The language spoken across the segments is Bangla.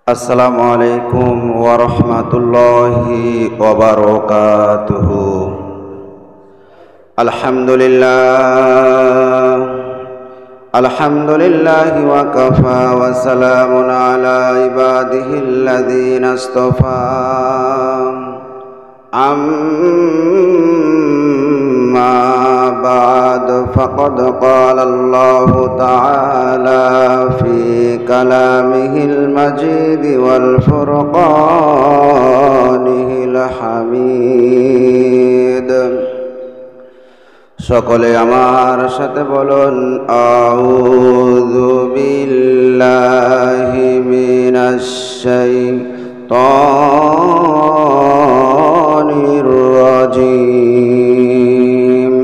আসসালামু আলাইকুম ওয়া রাহমাতুল্লাহি ওয়া বারাকাতুহু। আলহামদুলিল্লাহি ওয়া কাফা ওয়া সালামুন আলা ইবাদিহিল্লাযীনা ইসতাফা। আম্মা বা'দ ফাকাদ ক্বালা আল্লাহু তাআলা ফি কালামিহিল মাজিদ ওয়াল ফুরকানিল হামিদ। সকলে আমার সাথে বলুন, আউযু বিল্লাহি মিনাশ শাইতানির রাজিম।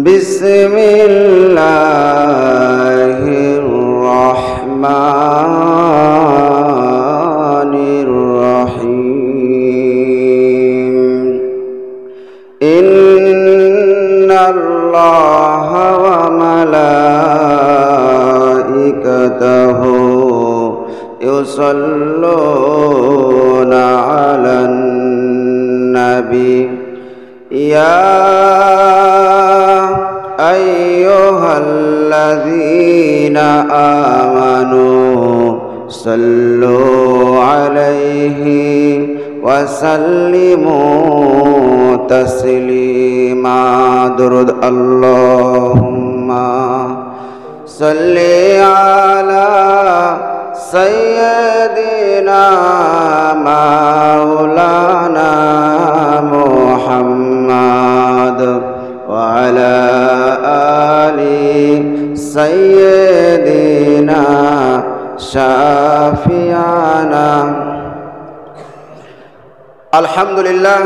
বিসমিল্লাহির রাহমানির রাহিম। ইন্নাল্লাহা ওয়া মালাইকাতাহু ইউসাল্লুনা আলান নাবী ইয়া আইয়ুহাল্লাযীনা আমানু সাল্লু আলাইহি ওয়া সাল্লিমু তাসলিমা। দুরূদ। আল্লাহুম্মা সাল্লি আলা সাইয়্যিদিনা মাওলানা মুহাম্মাদ ওয়া আলা আলি সাইয়্যিদিনা শাফিয়ানা। আলহামদুলিল্লাহ,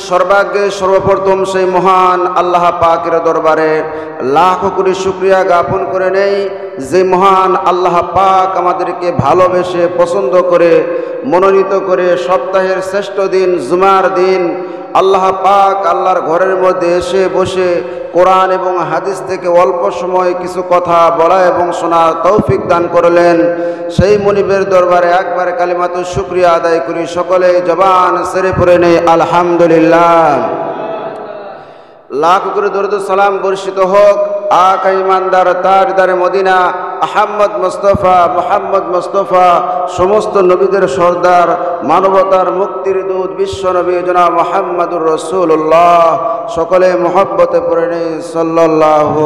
সর্বাগ্রে সর্বপ্রথম সেই মহান আল্লাহ পাকের দরবারে লাখ কোটি শুকরিয়া জ্ঞাপন করে নেই, যে মহান আল্লাহ পাক আমাদেরকে ভালোবেসে পছন্দ করে মনোনীত করে সপ্তাহের শ্রেষ্ঠ দিন জুমার দিন আল্লাহ পাক আল্লাহর ঘরের মধ্যে এসে বসে কোরআন এবং হাদিস থেকে অল্প সময় কিছু কথা বলা এবং শোনার তৌফিক দান করলেন। সেই মনিবের দরবারে একবার কালিমাতু শুকরিয়া আদায় করি। সকলে জবান সেরে পড়ে নেই আলহামদুলিল্লাহ। লাখ করে দরুদ সালাম বর্ষিত হোক আকা ইমানদার তাজদারে মদিনা আহমদ মুহাম্মদ মুস্তাফা, সমস্ত নবীদের সর্দার, মানবতার মুক্তির দূত বিশ্ব নবী জনাব মুহাম্মদুর রাসূলুল্লাহ। সকলে মুহাব্বতে পড়ে নেই সাল্লাল্লাহু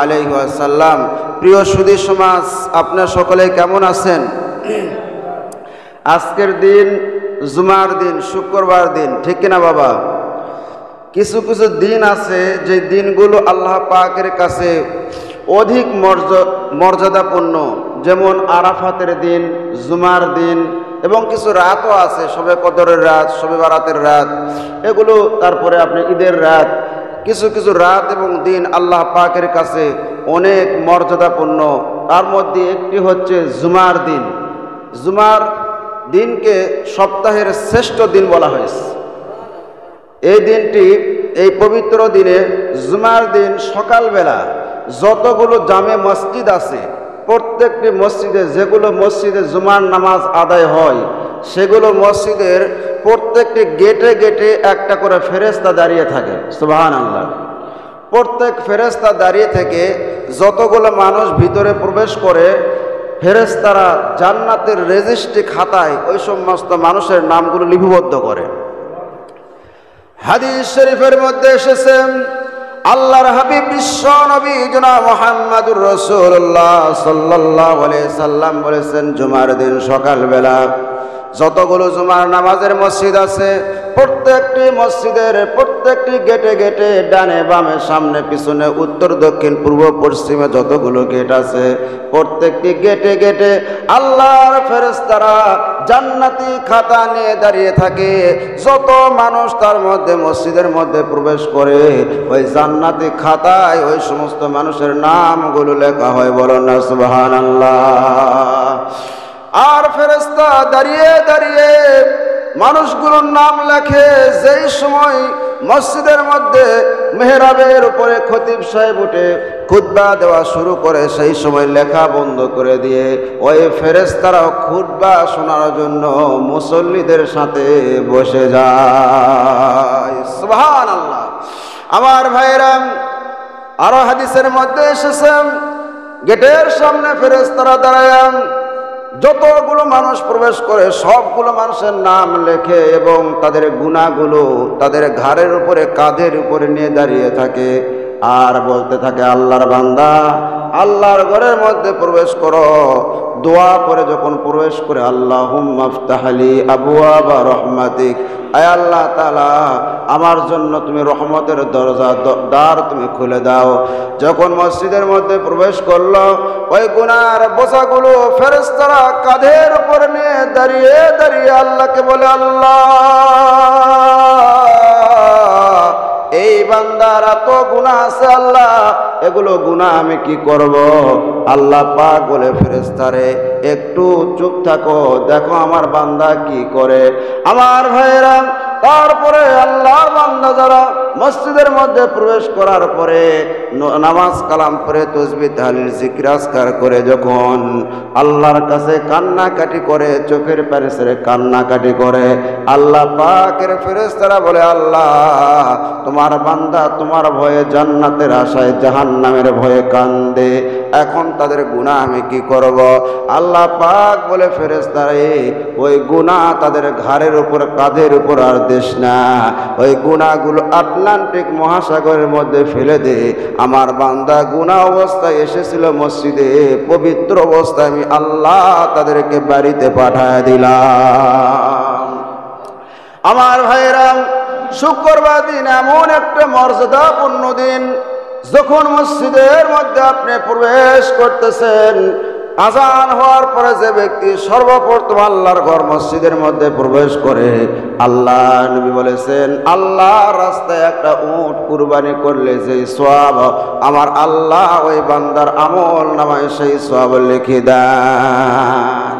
আলাইহি ওয়াসাল্লাম। প্রিয় সুধী সমাজ, আপনারা সকলে কেমন আছেন? আজকের দিন জুমার দিন, শুক্রবার দিন, ঠিক কিনা বাবা? কিছু কিছু দিন আছে যে দিনগুলো আল্লাহ পাকের কাছে অধিক মর্যাদাপূর্ণ, যেমন আরাফাতের দিন, জুমার দিন, এবং কিছু রাতও আছে, শবে কদরের রাত, শবে বারাতের রাত, এগুলো, তারপরে আপনি ঈদের রাত। কিছু কিছু রাত এবং দিন আল্লাহ পাকের কাছে অনেক মর্যাদাপূর্ণ। তার মধ্যে একটি হচ্ছে জুমার দিন। জুমার দিনকে সপ্তাহের শ্রেষ্ঠ দিন বলা হয়েছে। এই দিনটি, এই পবিত্র দিনে জুমার দিন সকালবেলা যতগুলো জামে মসজিদ আছে, প্রত্যেকটি মসজিদে, যেগুলো মসজিদে জুমার নামাজ আদায় হয়, সেগুলো মসজিদের প্রত্যেকটি গেটে গেটে একটা করে ফেরেশতা দাঁড়িয়ে থাকে। সুবহানাল্লাহ। প্রত্যেক ফেরেশতা দাঁড়িয়ে থেকে যতগুলো মানুষ ভিতরে প্রবেশ করে, ফেরেশতারা জান্নাতের রেজিস্ট্রি খাতায় ওই সমস্ত মানুষের নামগুলো লিপিবদ্ধ করে। হাদিস শরীফের মধ্যে এসেছে, আল্লাহর হাবিব বিশ্ব নবী জনাব মুহাম্মদুর রাসূলুল্লাহ সাল্লাল্লাহু আলাইহি সাল্লাম বলেছেন, জুমার দিন সকালবেলা যতগুলো জুমার নামাজের মসজিদ আছে, প্রত্যেকটি মসজিদের প্রত্যেকটি গেটে গেটে, ডানে বামে সামনে পিছনে উত্তর দক্ষিণ পূর্ব পশ্চিমে যতগুলো গেট আছে, প্রত্যেকটি গেটে গেটে আল্লাহর ফেরেশতারা জান্নাতি খাতা নিয়ে দাঁড়িয়ে থাকে। যত মানুষ তার মধ্যে মসজিদের মধ্যে প্রবেশ করে, ওই জান্নাতি খাতায় ওই সমস্ত মানুষের নামগুলো লেখা হয়। বলো না সুবহানাল্লাহ। আর ফেরেশতা দাঁড়িয়ে দাঁড়িয়ে মানুষগুলোর নাম লেখে। যেই সময় মসজিদের মধ্যে মেহরাবের উপরে খতিব সাহেব উঠে খুতবা দেওয়া শুরু করে, সেই সময় লেখা বন্ধ করে দিয়ে ওই ফেরেশতারাও খুতবা শোনার জন্য মুসল্লিদের সাথে বসে যায়। সুবহানাল্লাহ। আমার ভাইরা, আরো হাদিসের মধ্যে এসেছে গেটের সামনে ফেরেশতারা দাঁড়ায় যতগুলো মানুষ প্রবেশ করে সবগুলো মানুষের নাম লেখে এবং তাদের গুনাহগুলো তাদের ঘাড়ের উপরে কাঁধের উপরে নিয়ে দাঁড়িয়ে থাকে আর বলতে থাকে, আল্লাহর বান্দা আল্লাহর ঘরের মধ্যে প্রবেশ করো। দোয়া করে যখন প্রবেশ করে, আল্লাহুম্মা ইফতাহলি আবওয়াবা রাহমাতিক, আয় আল্লাহ তাআলা আমার জন্য তুমি রহমতের দরজা দ্বার তুমি খুলে দাও। যখন মসজিদের মধ্যে প্রবেশ করলো, ওই গুনার বোঝাগুলো ফেরেশতারা কাঁধের উপর নিয়ে দাঁড়িয়ে দাঁড়িয়ে আল্লাহকে বলে, আল্লাহ এই বান্দার এত গুনাহ আছে, আল্লাহ এগুলো গুনাহ আমি কি করব? আল্লাহ পাক বলে, ফেরেশতারে একটু চুপ থাকো, দেখো আমার বান্দা কি করে। আমার ভাইরা, তারপরে আল্লাহর বান্দা যারা মসজিদের মধ্যে প্রবেশ করার পরে নামাজ কালাম পড়ে তাসবিহ তাহলিল জিকির আজকার করে যখন আল্লাহর কাছে কান্নাকাটি করে, চোখের পানি ছেড়ে কান্নাকাটি করে, আল্লাহ পাকের ফেরেশতারা বলে, আল্লাহ তোমার বান্দা তোমার ভয়ে জান্নাতের আশায় জাহান্নামের ভয়ে কান্দে, এখন তাদের গুনাহ আমি কি করব? আল্লাহ পাক বলে, ফেরেশতারে ওই গুনাহ তাদের ঘাড়ের উপর কাঁধের উপর আর দেশ না, ওই গুনাহগুলো আটলান্টিক মহাসাগরের মধ্যে ফেলে দে। আমার বান্দা গুনাহ অবস্থায় এসেছিল মসজিদে, পবিত্র অবস্থায় আমি আল্লাহ তাদেরকে বাড়িতে পাঠায় দিলাম। আমার ভাইরা, শুক্রবার দিন এমন একটা মর্যাদাপূর্ণ দিন, যখন মসজিদের মধ্যে আপনি প্রবেশ করতেছেন, আজান হওয়ার পরে যে ব্যক্তি সর্বপ্রথম আল্লাহর ঘর মসজিদের মধ্যে প্রবেশ করে, আল্লাহ নবী বলেছেন, আল্লাহর রাস্তায় একটা উট কুরবানি করলে যেই সওয়াব আমার আল্লাহ ওই বান্দার আমল নামায় সেই সওয়াব লিখে দেন।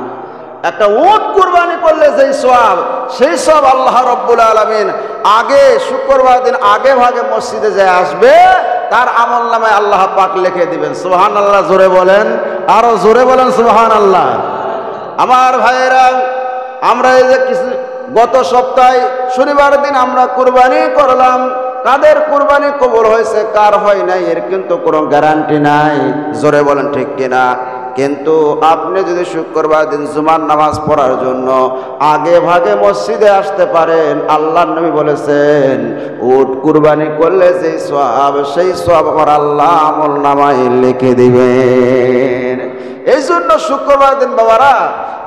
একটা উট কুরবানি করলে যেই সওয়াব, সেই সওয়াব আল্লাহ রাব্বুল আলামিন আগে শুক্রবার দিন আগে ভাগে মসজিদে যে আসবে তার আমল নামায় আল্লাহ পাক লিখে দিবেন। সুবহানাল্লাহ, জোরে বলেন, আরো জোরে বলেন সুবহানাল্লাহ। আমার ভাইয়েরা, আমরা এই যে গত সপ্তাহে শনিবার দিন আমরা কুরবানি করলাম, কাদের কুরবানি কবুল হয়েছে কার হয় নাই এর কিন্তু কোনো গ্যারান্টি নাই, জোরে বলেন ঠিক কিনা? কিন্তু আপনি যদি শুক্রবার দিন জুমার নামাজ পড়ার জন্য আগে ভাগে মসজিদে আসতে পারেন, আল্লাহর নবী বলেছেন উট কুরবানি করলে যেই সওয়াব সেই সওয়াব আমার আল্লাহ আমল নামায় লিখে দিবেন। এই জন্য শুক্রবার দিন বাবারা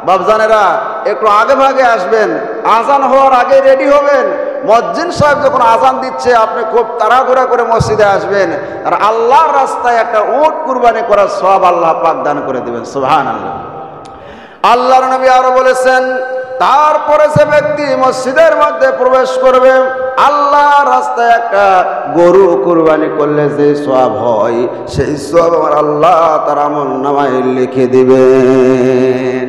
বাপজানেরা একটু আগে ভাগে আসবেন, আজান হওয়ার আগে রেডি হবেন। মুয়াজ্জিন সাহেব যখন আজান দিচ্ছে আপনি খুব তাড়াহুড়া করে মসজিদে আসবেন, আর আল্লাহর রাস্তায় একটা উট কুরবানি করার সওয়াব আল্লাহ পাক দান করে দিবেন। সুবহানাল্লাহ। আল্লাহর নবী আরো বলেছেন, তারপরে যে ব্যক্তি মসজিদের মধ্যে প্রবেশ করবে, আল্লাহর রাস্তায় একটা গরু কুরবানি করলে যে সওয়াব হয় সেই সওয়াব আমার আল্লাহ তার আমল নামায় লিখে দিবেন।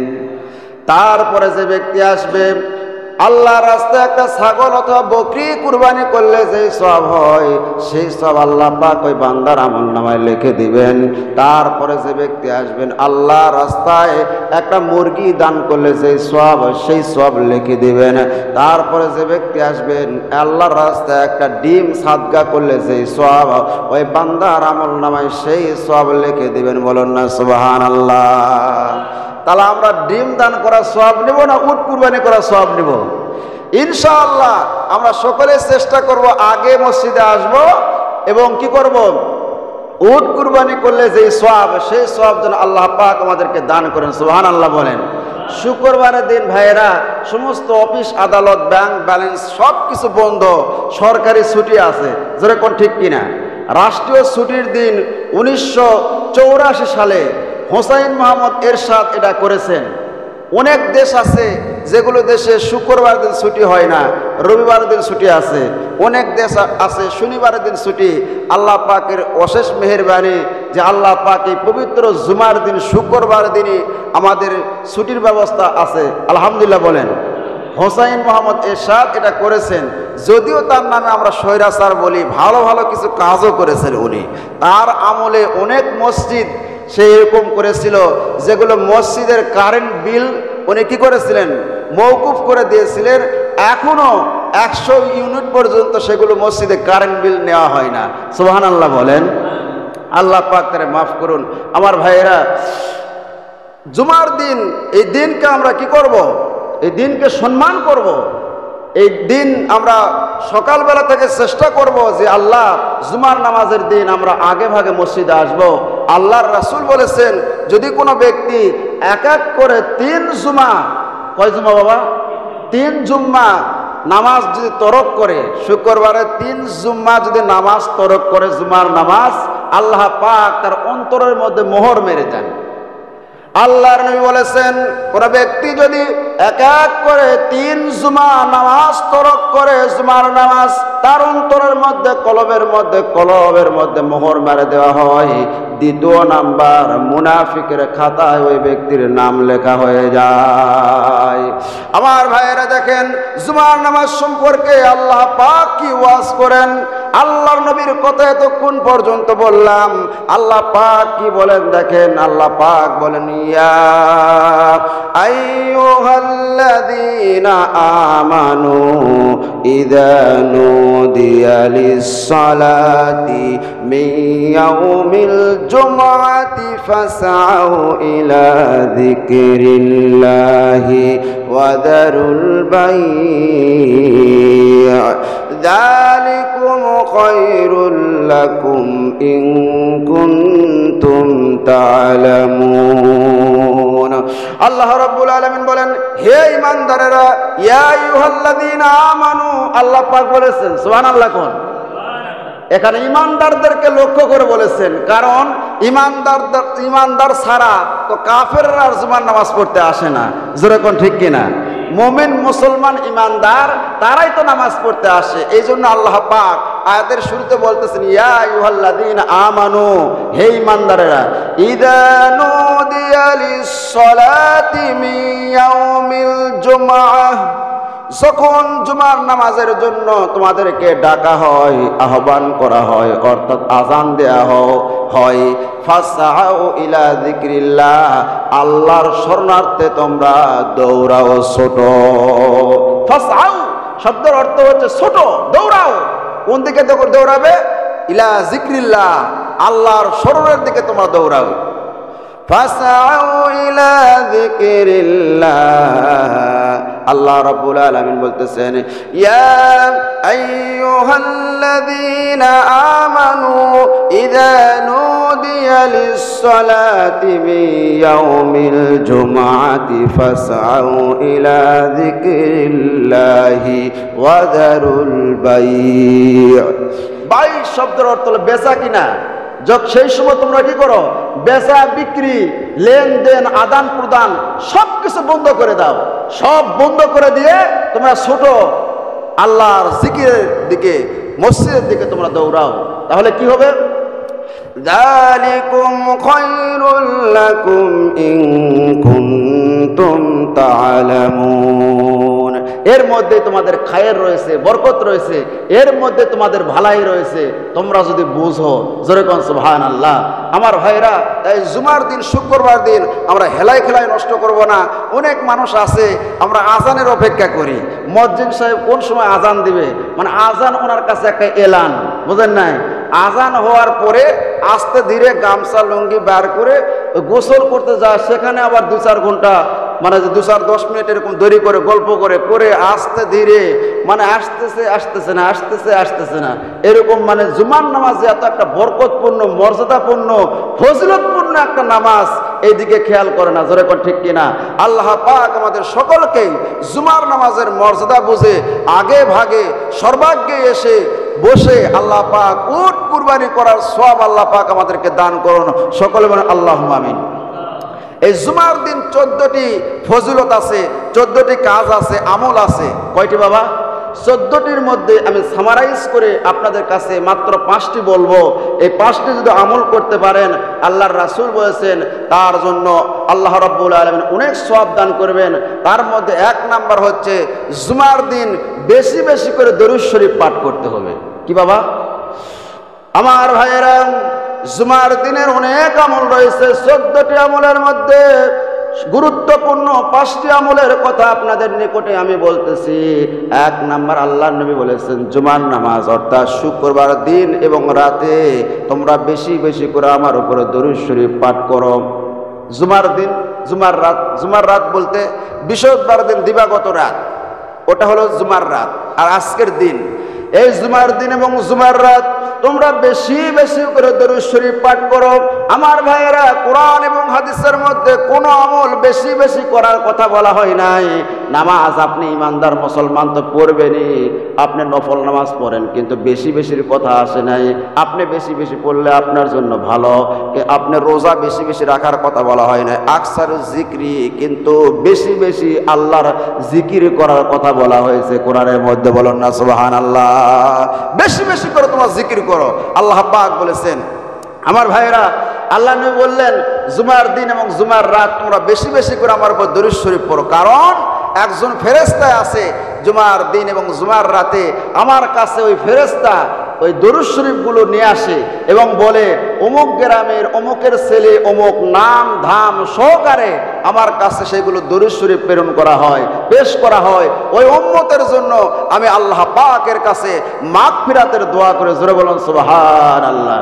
তারপরে যে ব্যক্তি আসবে, আল্লাহর রাস্তায় একটা ছাগল অথবা বকরি কুরবানি করলে যে সওয়াব হয় সেই সওয়াব আল্লাহ পাক ওই বান্দার আমল নামায় লিখে দিবেন। তারপরে যে ব্যক্তি আসবেন, আল্লাহর রাস্তায় একটা মুরগি দান করলে যে সওয়াব হয় সেই সওয়াব লিখে দিবেন। তারপরে যে ব্যক্তি আসবেন, আল্লাহর রাস্তায় একটা ডিম সাদকা করলে যে সওয়াব ওই বান্দার আমল নামায় সেই সওয়াব লিখে দিবেন। বলুন না সুবহানাল্লাহ। তাহলে আমরা ডিম দান করার সওয়াব নিব না উট কুরবানি করার সওয়াব নিব? ইনশাআল্লাহ আমরা সকলে চেষ্টা করব আগে মসজিদে আসব এবং কি করব, উট কুরবানি করলে যে সওয়াব সেই সওয়াব যেন আল্লাহ পাক আমাদেরকে দান করেন। সুবহানাল্লাহ বলেন। শুক্রবারের দিন ভাইয়েরা সমস্ত অফিস আদালত ব্যাংক ব্যালেন্স সব কিছু বন্ধ, সরকারি ছুটি আছে, যেরকম ঠিক কিনা? রাষ্ট্রীয় ছুটির দিন 1984 সালে হোসাইন মোহাম্মদ এরশাদ এটা করেছেন। অনেক দেশ আছে যেগুলো দেশে শুক্রবার দিন ছুটি হয় না, রবিবার দিন ছুটি আছে। অনেক দেশ আছে শনিবারের দিন ছুটি। আল্লাহ পাকের অশেষ মেহেরবানি যে আল্লাহ পাক এই পবিত্র জুমার দিন শুক্রবার দিনই আমাদের ছুটির ব্যবস্থা আছে। আলহামদুলিল্লাহ বলেন। হোসাইন মোহাম্মদ এরশাদ এটা করেছেন। যদিও তার নামে আমরা স্বৈরাচার বলি, ভালো ভালো কিছু কাজও করেছেন উনি। তার আমলে অনেক মসজিদ সে এরকম করেছিল যেগুলো মসজিদের কারেন্ট বিল উনি কি করেছিলেন, মওকুফ করে দিয়েছিলেন। এখনো 100 ইউনিট পর্যন্ত সেগুলো মসজিদে কারেন্ট বিল নেওয়া হয় না। সুবহানাল্লাহ বলেন। আল্লাহ পাক তারে মাফ করুন। আমার ভাইয়েরা, জুমার দিন, এই দিনকে আমরা কি করব, এই দিনকে সম্মান করব। এই দিন আমরা সকালবেলা থেকে চেষ্টা করব যে আল্লাহ জুমার নামাজের দিন আমরা আগে ভাগে মসজিদে আসব। আল্লাহর রাসূল বলেছেন, যদি কোনো ব্যক্তি এক এক করে 3 জুমা, কয় জুমা বাবা, 3 জুম্মা নামাজ যদি তরক করে, শুক্রবারে 3 জুম্মা যদি নামাজ তরক করে, জুমার নামাজ, আল্লাহ পাক তার অন্তরের মধ্যে মোহর মেরে দেন। আল্লাহর নবী বলেছেন, কোন ব্যক্তি যদি এক এক করে 3 জুমা নামাজ তরক করে, জুমার নামাজ, তার অন্তরের মধ্যে কলবের মধ্যে মোহর মেরে দেওয়া হয়। 2 নাম্বার মুনাফিকের খাতায় ওই ব্যক্তির নাম লেখা হয়ে যায়। আমার ভাইয়েরা দেখেন, জুমার নামাজ সম্পর্কে আল্লাহ পাক কি ওয়াজ করেন। আল্লাহর নবীর কথা এতক্ষণ পর্যন্ত বললাম, আল্লাহ পাক কি বলেন দেখেন। আল্লাহ পাক বলেন, ইয়া আইয়ুহাল্লাযীনা আমানু ইযা নুদিয়া লিস-সালাতি মিন ইয়াউমিল জুমআতি ফাসআউ ইলা যিকরিল্লাহি ওয়া দারুল বাই', যালিকুম খায়রুল লাকুম ইন কুনতুম তা'লামুন। আল্লাহ রাব্বুল আলামিন বলেন, হে ঈমানদারেরা, ইয়া আইয়ুহাল্লাযীনা আমানু, আল্লাহ পাক বলেছেন, সুবহানাল্লাহ কোন, এখানে ঈমানদারদেরকে লক্ষ্য করে বলেছেন, কারণ ঈমানদার ছাড়া তো কাফেররা জুমার নামাজ পড়তে আসে না। জোরে কোন ঠিক কিনা? মুমিন মুসলমান ঈমানদার তারাই তো নামাজ পড়তে আসে। এই জন্য আল্লাহ পাক আয়াতের শুরুতে বলতেছেন, ইয়া আইয়ুহাল্লাযীনা আমানু, হে ঈমানদারেরা, ইযা নুদিয়া লিস-সালাতি মিন ইয়াউমিল জুমআহ, যখন জুমার নামাজের জন্য তোমাদেরকে ডাকা হয়, আহ্বান করা হয়, অর্থাৎ আযান দেয়া হয়, ফাসআউ ইলা যিকরিল্লাহ, আল্লাহর শরণার্থে তোমরা দৌড়াও, ছোটো। ফাসআউ শব্দের অর্থ হচ্ছে ছোট, দৌড়াও। কোন দিকে দৌড়াবে? ইলা যিকরিল্লাহ, আল্লাহর শরণের দিকে তোমরা দৌড়াও। ফাসআউ ইলা যিকরিল্লাহ, আল্লাহ রাব্বুল আলামিন বলতেছেন, ইয়া আইয়ুহাল্লাযীনা আমানু ইযা নুদিয়া লিস-সালাতি মিন ইয়াউমিল জুমআতি ফাসআউ ইলা যিকরিল্লাহি ওয়া দারুল বাই'। বাই শব্দের অর্থ হলো বেচা কিনা। সেই সময় তোমরা কি করো? বেচা বিক্রি, লেনদেন, আদান প্রদান সবকিছু বন্ধ করে দাও। সব বন্ধ করে দিয়ে তোমরা ছোট আল্লাহর জিকিরের দিকে, মসজিদের দিকে তোমরা দৌড়াও। তাহলে কি হবে? যালিকুম খায়রুল লাকুম ইন কুনতুম তা'লামুন, এর মধ্যে তোমাদের খায়ের রয়েছে, বরকত রয়েছে, এর মধ্যে তোমাদের ভালাই রয়েছে, তোমরা যদি বুঝো। জোরে কোন সুবহানাল্লাহ। আমার ভাইরা, তাই জুমার দিন, শুক্রবার দিন আমরা হেলায় খেলায় নষ্ট করব না। অনেক মানুষ আছে, আমরা আজানের অপেক্ষা করি, মুয়াজ্জিন সাহেব কোন সময় আজান দিবে, মানে আজান ওনার কাছে একটা এলান, বুঝেন নাই? আজান হওয়ার পরে আস্তে ধীরে গামছা লুঙ্গি বার করে গোসল করতে যায়, সেখানে আবার 2-4 ঘন্টা, মানে 2-10 মিনিট এরকম দেরি করে গল্প করে আস্তে ধীরে, মানে আসতেছে না এরকম, মানে জুমার নামাজ এত একটা বরকতপূর্ণ, মর্যাদাপূর্ণ, ফজিলতপূর্ণ একটা নামাজ, এইদিকে খেয়াল করে না। জোরে কোন ঠিক কিনা? আল্লাহ পাক আমাদের সকলকেই জুমার নামাজের মর্যাদা বুঝে আগে ভাগে সর্বাগ্যে এসে বসে আল্লাহ পাক উট কুরবানি করার সওয়াব আল্লাহ পাক আমাদেরকে দান করুন। সকলে বলেন আল্লাহুম্মা আমিন। এই জুমার দিন 14টি ফজিলত আছে, 14টি কাজ আছে, আমল আছে। কয়টি বাবা? 14টির মধ্যে আমি সামারাইজ করে আপনাদের কাছে মাত্র 5টি বলবো। এই 5টি যদি আমল করতে পারেন, আল্লাহর রাসূল বলেছেন তার জন্য আল্লাহ রাব্বুল আলামিন অনেক সওয়াব দান করবেন। তার মধ্যে 1 নাম্বার হচ্ছে জুমার দিন বেশি বেশি করে দরুদ শরীফ পাঠ করতে হবে। কি বাবা? আমার ভাইয়েরা, জুমার দিনের অনেক আমল রয়েছে। 14টি আমলের মধ্যে গুরুত্বপূর্ণ 5টি আমলের কথা আপনাদের নিকটে আমি বলতেছি। 1 নাম্বার, আল্লাহর নবী বলেছেন জুমার নামাজ অর্থাৎ শুক্রবার দিন এবং রাতে তোমরা বেশি বেশি করে আমার উপরে দরুদ শরীফ পাঠ করো। জুমার দিন, জুমার রাত বলতে বৃহস্পতিবার দিন দিবাগত রাত, ওটা হলো জুমার রাত। আর আজকের দিন, এই জুমার দিন এবং জুমার রাত তোমরা বেশি বেশি করে দরুদ শরীফ পাঠ করো। আমার ভাইয়েরা, কোরআন এবং হাদিসের মধ্যে কোনো আমল বেশি বেশি করার কথা বলা হয় নাই। নামাজ আপনি ইমানদার মুসলমান তো পড়বেনই, আপনি নফল নামাজ পড়েন, কিন্তু বেশি বেশির কথা আসে নাই। আপনি বেশি বেশি পড়লে আপনার জন্য ভালো। আপনি রোজা বেশি বেশি রাখার কথা বলা হয় নাই। আকসারু জিক্রি, কিন্তু বেশি বেশি আল্লাহর জিকির করার কথা বলা হয়েছে কোরআনের মধ্যে। বলুন না সুবহানাল্লাহ। বেশি বেশি করে তোমার জিকির করো, আল্লাহ পাক বলেছেন। আমার ভাইয়েরা, আল্লাহ নবী বললেন জুমার দিন এবং জুমার রাত তোমরা বেশি বেশি করে আমার উপর দরুদ শরীফ পড়ো, কারণ একজন ফেরেশতা আছে জুমার দিন এবং জুমার রাতে আমার কাছে ওই ফেরেশতা ওই দরুদ শরীফগুলো নিয়ে আসে এবং বলে অমুক গ্রামের অমুকের ছেলে অমুক নাম ধাম সহকারে আমার কাছে সেগুলো দরুদ শরীফ প্রেরণ করা হয়, পেশ করা হয়। ওই উম্মতের জন্য আমি আল্লাহ পাকের কাছে মাগফিরাতের দোয়া করে। জোরে বলুন সুবহানাল্লাহ।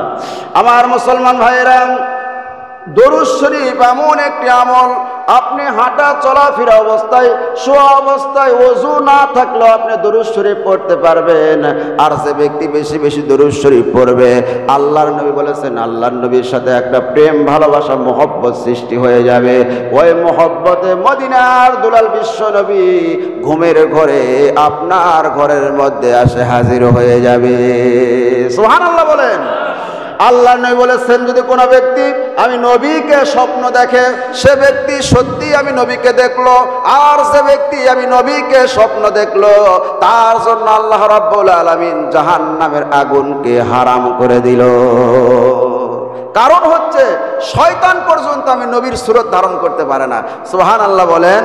আমার মুসলমান ভাইয়েরা, দরুদ শরীফ এমন একটি আমল, আপনি হাঁটা চলাফেরা অবস্থায়, শোয়া অবস্থায়, ওযু না থাকলেও আপনি দরুদ শরীফ পড়তে পারবেন। আর যে ব্যক্তি বেশি বেশি দরুদ শরীফ পড়বে, আল্লাহর নবী বলেছেন আল্লাহর নবীর সাথে একটা প্রেম ভালোবাসা মহব্বত সৃষ্টি হয়ে যাবে। ওই মহব্বতে মদিনার দুলাল বিশ্ব নবী ঘুমের ঘরে আপনার ঘরের মধ্যে আসে হাজির হয়ে যাবে। সুবহানাল্লাহ বলেন। আল্লাহ নবী বলেছেন যদি কোনো ব্যক্তি আমি নবীকে স্বপ্ন দেখে, সে ব্যক্তি সত্যি আমি নবীকে দেখলো। আর যে ব্যক্তি আমি নবীকে স্বপ্ন দেখলো, তার জন্য আল্লাহ রাব্বুল আলামিন জাহান্নামের আগুনকে হারাম করে দিল। কারণ হচ্ছে শয়তান পর্যন্ত আমি নবীর সুরত ধারণ করতে পারে না। সুবহানাল্লাহ বলেন।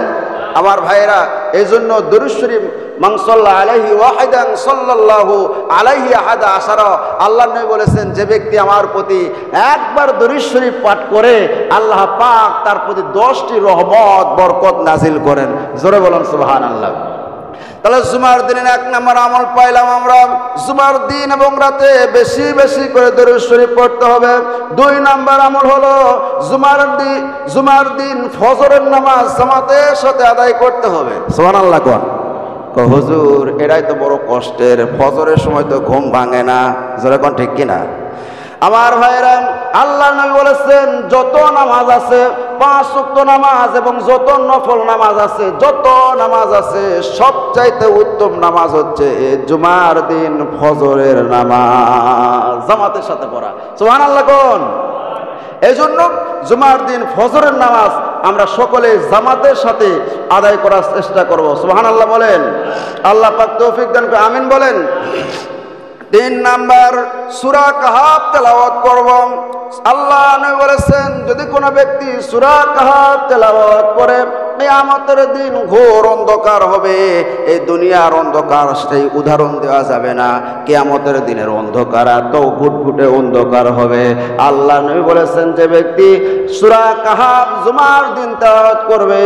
আমার ভাইয়েরা, এই জন্য দরুদ শরীফ মান সাল্লা আলাইহি ওয়াহিদান সাল্লাল্লাহু আলাইহি আহাদা আশারা, আল্লাহ নবী বলেছেন যে ব্যক্তি আমার প্রতি একবার দরুদ শরীফ পাঠ করে আল্লাহ পাক তার প্রতি 10টি রহমত বরকত নাজিল করেন। জোরে বলুন সুবহানাল্লাহ। তাহলে জুমার দিনের 1 নম্বর আমল পাইলাম আমরা, জুমার দিন এবং রাতে বেশি বেশি করে দরুদ শরীফ পড়তে হবে। 2 নম্বর আমল হলো জুমার দিন ফজরের নামাজ জামাতের সাথে আদায় করতে হবে। সুবহানাল্লাহ কোন হুজুর, এটাই তো বড় কষ্টের, ফজরের সময় তো ঘুম ভাঙে না। জোরে কোন ঠিক কিনা? আমার ভাইরা, আল্লাহ নবী বলেছেন যত নামাজ আছে 5 ওয়াক্ত নামাজ এবং যত নফল নামাজ আছে, যত নামাজ আছে সবচাইতে উত্তম নামাজ হচ্ছে জুমার দিন ফজরের নামাজ জামাতের সাথে পড়া। সুবহানাল্লাহ কোন? এই জন্য জুমার দিন ফজরের নামাজ আমরা সকলে জামাতের সাথে আদায় করার চেষ্টা করব। সুবহানাল্লাহ বলেন। আল্লাহ পাক তৌফিক দান করে আমিন বলেন। 3 নাম্বার, সূরা কাহাফ তেলাওয়াত করব। আল্লাহ নবী বলেছেন যদি কোনো ব্যক্তি সূরা কাহাফ তেলাওয়াত করে কিয়ামতের দিন ঘোর অন্ধকার হবে। এই দুনিয়ার অন্ধকার সেই উদাহরণ দেওয়া যাবে না। কিয়ামতের দিনের অন্ধকার এত ঘুটঘুটে অন্ধকার হবে। আল্লাহ নবী বলেছেন যে ব্যক্তি সূরা কাহাফ জুমার দিন তেলাওয়াত করবে,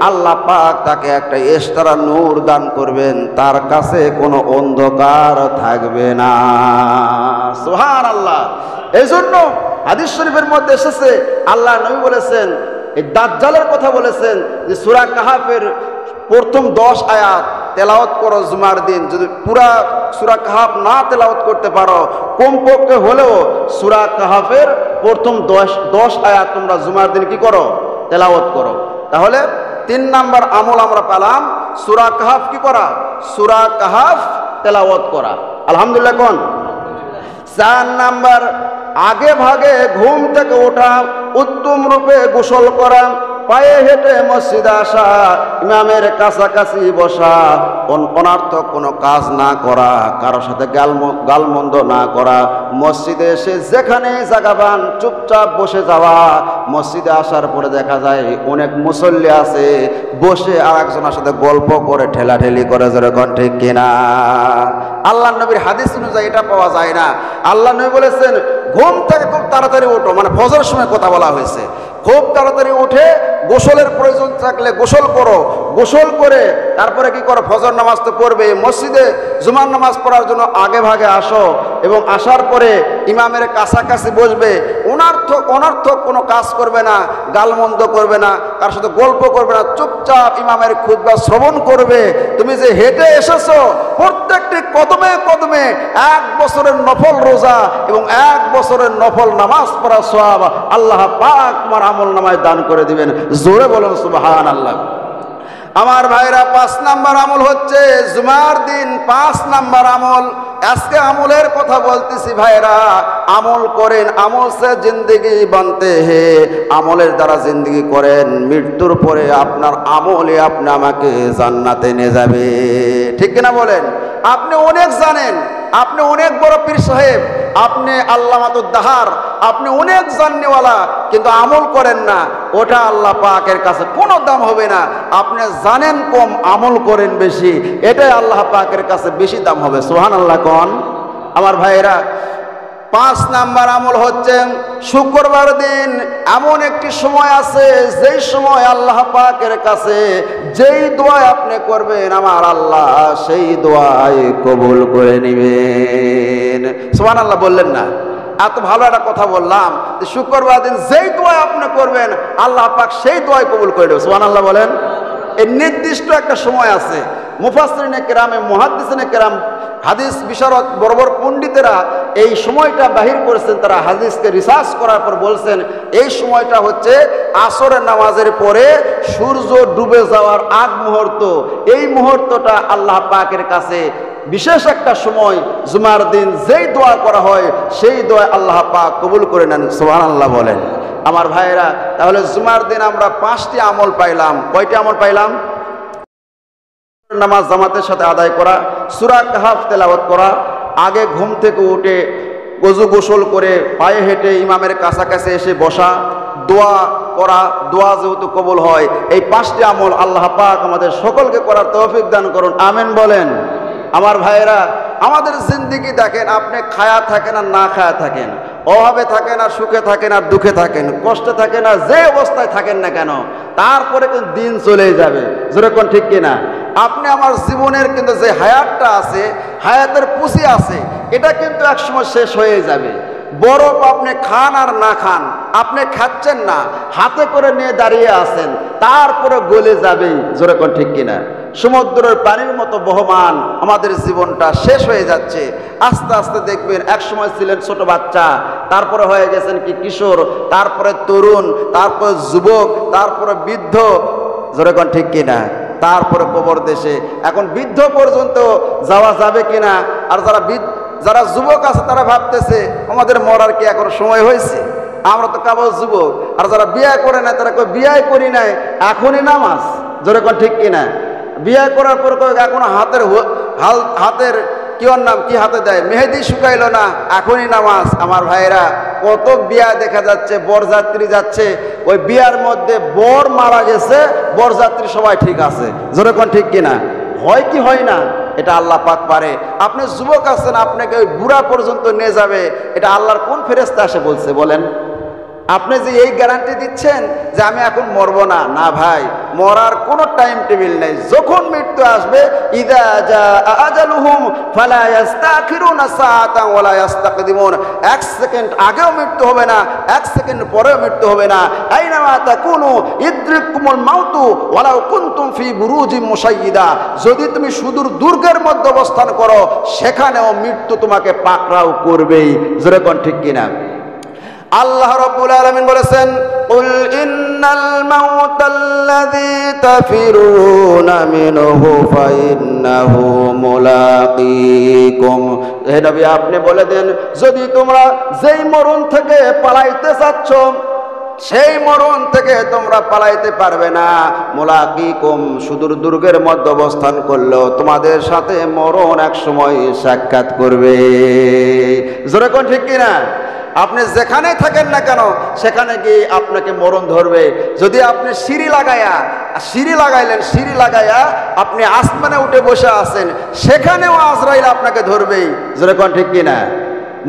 আল্লাহ পাক তাকে একটা এক্সট্রা নূর দান করবেন, তার কাছে কোনো অন্ধকার থাকবে না। সুবহানাল্লাহ। এই জন্য হাদিস শরীফের মধ্যে এসেছে আল্লাহ নবী বলেছেন, এই দাজ্জালের কথা বলেছেন যে সূরা কাহাফের প্রথম 10 আয়াত তেলাওয়াত করো জুমার দিন। যদি পুরা সূরা কাহাফ না তেলাওয়াত করতে পারো, কমপক্ষে হলেও সূরা কাহাফের প্রথম 10 আয়াত তোমরা জুমার দিন কি করো? তেলাওয়াত করো। তাহলে 3 নাম্বার আমল আমরা পেলাম, সূরা কাহাফ কি করা? সূরা কাহাফ তেলাওয়াত করা। আলহামদুলিল্লাহ কোন? 4 নাম্বার, আগে ভাগে ঘুম থেকে ওঠা, উত্তম রূপে গোসল করা। পায়ে হেঁটে মসজিদে আসা, ইমামের কাছাকাছি বসা, অনর্থক কোনো কাজ না করা, কারোর সাথে গালমন্দ না করা, মসজিদে এসে যেখানে জায়গা পান চুপচাপ বসে যাওয়া। মসজিদে আসার পরে দেখা যায় অনেক মুসল্লি আছে বসে আর একজনের সাথে গল্প করে ঠেলাঠেলি করে, যেরকম ঠিক কিনা? আল্লাহ নবীর হাদিস অনুযায়ী এটা পাওয়া যায় না। আল্লাহ নবী বলেছেন ঘুম থেকে খুব তাড়াতাড়ি ওঠো, মানে ফজরের সময় কথা বলা হয়েছে। খুব তাড়াতাড়ি উঠে গোসলের প্রয়োজন থাকলে গোসল করো, গোসল করে তারপরে কি করো, ফজর নামাজ তো পড়বে, মসজিদে জুমার নামাজ পড়ার জন্য আগে ভাগে আসো এবং আসার পরে ইমামের কাছাকাছি বসবে। অনর্থক কোনো কাজ করবে না, গালমন্দ করবে না, তার সাথে গল্প করবে না, চুপচাপ ইমামের খুতবা শ্রবণ করবে। তুমি যে হেঁটে এসেছো প্রত্যেকটি কদমে কদমে 1 বছরের নফল রোজা এবং 1 বছরের নফল নামাজ পড়া সওয়াব আল্লাহ পাক তোমার আমল নামায় দান করে দিবেন। জোরে বলুন সুবহানাল্লাহ। আমার ভাইরা 5 নাম্বার আমল হচ্ছে জুমার দিন 5 নাম্বার আমল। আজকে আমলের কথা বলতেছি ভাইরা, আমল করেন, আমল সে জিন্দগি বানতে হে, আমলের দ্বারা জিন্দগি করেন, মৃত্যুর পরে আপনার আমলে আপনি আমাকে জান্নাতে নিয়ে যাবে। ঠিক কিনা বলেন? আপনি অনেক জানেন, আপনি অনেক বড় পীর সাহেব, আপনি আল্লামাতুদ দাহার, আপনি অনেক জাননেওয়ালা, কিন্তু আমল করেন না, ওটা আল্লাহ পাকের কাছে কোনো দাম হবে না। আপনি জানেন কম, আমল করেন বেশি, এটাই আল্লাহ পাকের কাছে বেশি দাম হবে। সুবহানাল্লাহ কোন? আমার ভাইয়েরা 5 নাম্বার আমল হচ্ছে শুক্রবার দিন এমন একটি সময় আছে যেই সময় আল্লাহ পাকের কাছে যেই দোয়া আপনি করবেন আমার আল্লাহ সেই দোয়াই কবুল করে নেবেন। সুবহানাল্লাহ বললেন না? এত ভালো একটা কথা বললাম যে শুক্রবার দিন যেই দোয়া আপনি করবেন আল্লাহ পাক সেই দোয়াই কবুল করে নেবেন। সুবহানাল্লাহ বলেন। এর নির্দিষ্ট একটা সময় আছে। মুফাসসিরিনে কেরামে, মুহাদ্দিসিনে কেরাম, হাদিস বিশারদ বড় বড় পণ্ডিতেরা এই সময়টা বাহির করেছেন। তারা হাদিসকে রিসার্চ করার পর বলছেন এই সময়টা হচ্ছে আসরের নামাজের পরে সূর্য ডুবে যাওয়ার আগ মুহূর্ত। এই মুহূর্তটা আল্লাহ পাকের কাছে বিশেষ একটা সময়। জুমার দিন যেই দোয়া করা হয় সেই দোয়া আল্লাহ পাক কবুল করে নেন। সুবহানাল্লাহ বলেন। আমার ভাইয়েরা, তাহলে জুমার দিন আমরা 5টি আমল পাইলাম। কয়টি আমল পাইলাম? নামাজ জামাতের সাথে আদায় করা, সূরা কাহফ তেলাওয়াত করা, আগে ঘুম থেকে উঠে ওযু গোসল করে পায়ে হেঁটে ইমামের কাছাকাছি এসে বসা, দোয়া করা, দোয়া যেহেতু কবুল হয়। এই 5টি আমল আল্লাহ পাক আমাদের সকলকে করার তৌফিক দান করুন। আমিন বলেন। আমার ভাইয়েরা, আমাদের জিন্দেগি দেখেন, আপনি খায়া থাকেন আর না খায়া থাকেন, অভাবে থাকেন আর সুখে থাকেন আর দুঃখে থাকেন, কষ্টে থাকেন আর যে অবস্থায় থাকেন না কেন, তারপরে কিন্তু দিন চলেই যাবে। যেরকম ঠিক কিনা? আপনি আমার জীবনের কিন্তু যে হায়াতটা আছে, হায়াতের পুঁজি আছে, এটা কিন্তু একসময় শেষ হয়ে যাবে। বরফ আপনি খান আর না খান, আপনি খাচ্ছেন না, হাতে করে নিয়ে দাঁড়িয়ে আছেন, তারপরে গলে যাবেই। যেরকম ঠিক কিনা? সমুদ্রের পানির মতো বহমান আমাদের জীবনটা শেষ হয়ে যাচ্ছে। আস্তে আস্তে দেখবেন একসময় ছিলেন ছোট বাচ্চা, তারপরে হয়ে গেছেন কি কিশোর, তারপরে তরুণ, তারপরে যুবক, তারপরে বৃদ্ধ। যেরকম ঠিক কিনা? তারপরে কবর দেশে। এখন বৃদ্ধ পর্যন্ত যাওয়া যাবে কিনা? আর যারা যুবক আছে তারা ভাবতেছে আমাদের মরার কি এখন সময় হয়েছে, আমরা তো কেবল যুবক। আর যারা বিয়ে করে না তারা কই বিয়ে করি নাই, এখনই নামাজ। যেরকম ঠিক কিনা? বিয়ে করার পর এখনো হাতের কি ওর নাম কি হাতে দেয়, মেহেদি শুকাইলো না, এখনই নামাজ। আমার ভাইরা, কত বিয়া দেখা যাচ্ছে, বরযাত্রী যাচ্ছে, ওই বিয়ার মধ্যে বর মারা গেছে, বরযাত্রী সবাই ঠিক আছে। যেরকম ঠিক কিনা? হয় কি হয় না? এটা আল্লাহ পাক পারে। আপনি যুবক আছেন, আপনাকে ওই বুড়া পর্যন্ত নিয়ে যাবে, এটা আল্লাহর কোন ফেরেশতা এসে বলছে বলেন? আপনি যে এই গ্যারান্টি দিচ্ছেন যে আমি এখন মরবো না, না ভাই, মরার কোনো টাইম টেবিল নেই। যখন মৃত্যু আসবে, ইযা জাআ আজালুহুম ফালা ইস্তাখিরুনা সাআতান ওয়ালা ইস্তাকদিমুন। 1 সেকেন্ড আগেও মৃত্যু হবে না, 1 সেকেন্ড পরেও মৃত্যু হবে না। আইনামা তাকুনু ইদরিকুমুল মাউতু ওয়ালাউ কুনতুম ফি বুরুজিম মুশাইয়্যিদা। যদি তুমি সুদূর দুর্গের মধ্যে অবস্থান করো, সেখানেও মৃত্যু তোমাকে পাকড়াও করবেই। যেরকম ঠিক কিনা? আল্লাহ রাব্বুল আলামিন বলেছেন, কুল ইন্নাল মাউতাল্লাযী তাফিরুনা মিনহু ফাইন্নাহু মুলাকীকুম। হে নবী, আপনি বলে দেন, যদি তোমরা যেই মরণ থেকে পালাইতে চাচ্ছ, সেই মরণ থেকে তোমরা পালাইতে পারবে না। মুলাকিকুম, সুদূর দুর্গের মধ্যে অবস্থান করলেও তোমাদের সাথে মরণ এক সময় সাক্ষাৎ করবে। জোরে কোন ঠিক কিনা? আপনি যেখানে থাকেন না কেন সেখানে গিয়ে আপনাকে মরণ ধরবে। যদি আপনি সিঁড়ি লাগাইলেন, সিঁড়ি লাগাইয়া আপনি আসমানে উঠে বসে আছেন, সেখানেও আজরাইল আপনাকে ধরবেই। জোরে কোন ঠিক কিনা?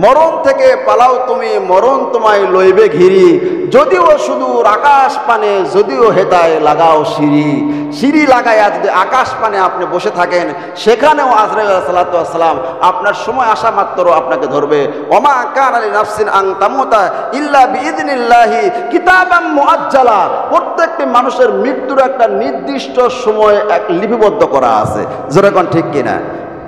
মরণ থেকে পালাও তুমি, মরণ তোমায় লইবে ঘিরি। যদিও সুদূর আকাশ পানে, যদিও হেতায় লাগাও সিঁড়ি। সিঁড়ি লাগাইয়া যদি আকাশ পানে আপনি বসে থাকেন, সেখানেও আজরাইল আলাইহিস সালাতু ওয়াস সালাম আপনার সময় আসা মাত্র আপনাকে ধরবে। ওমা কানা লিনাফসিন আন তামুতা ইল্লা বিইذনিল্লাহি কিতাবাম মুআজ্জালা। প্রত্যেকটি মানুষের মৃত্যুর একটা নির্দিষ্ট সময় এক লিপিবদ্ধ করা আছে। জোরে কোন ঠিক কিনা?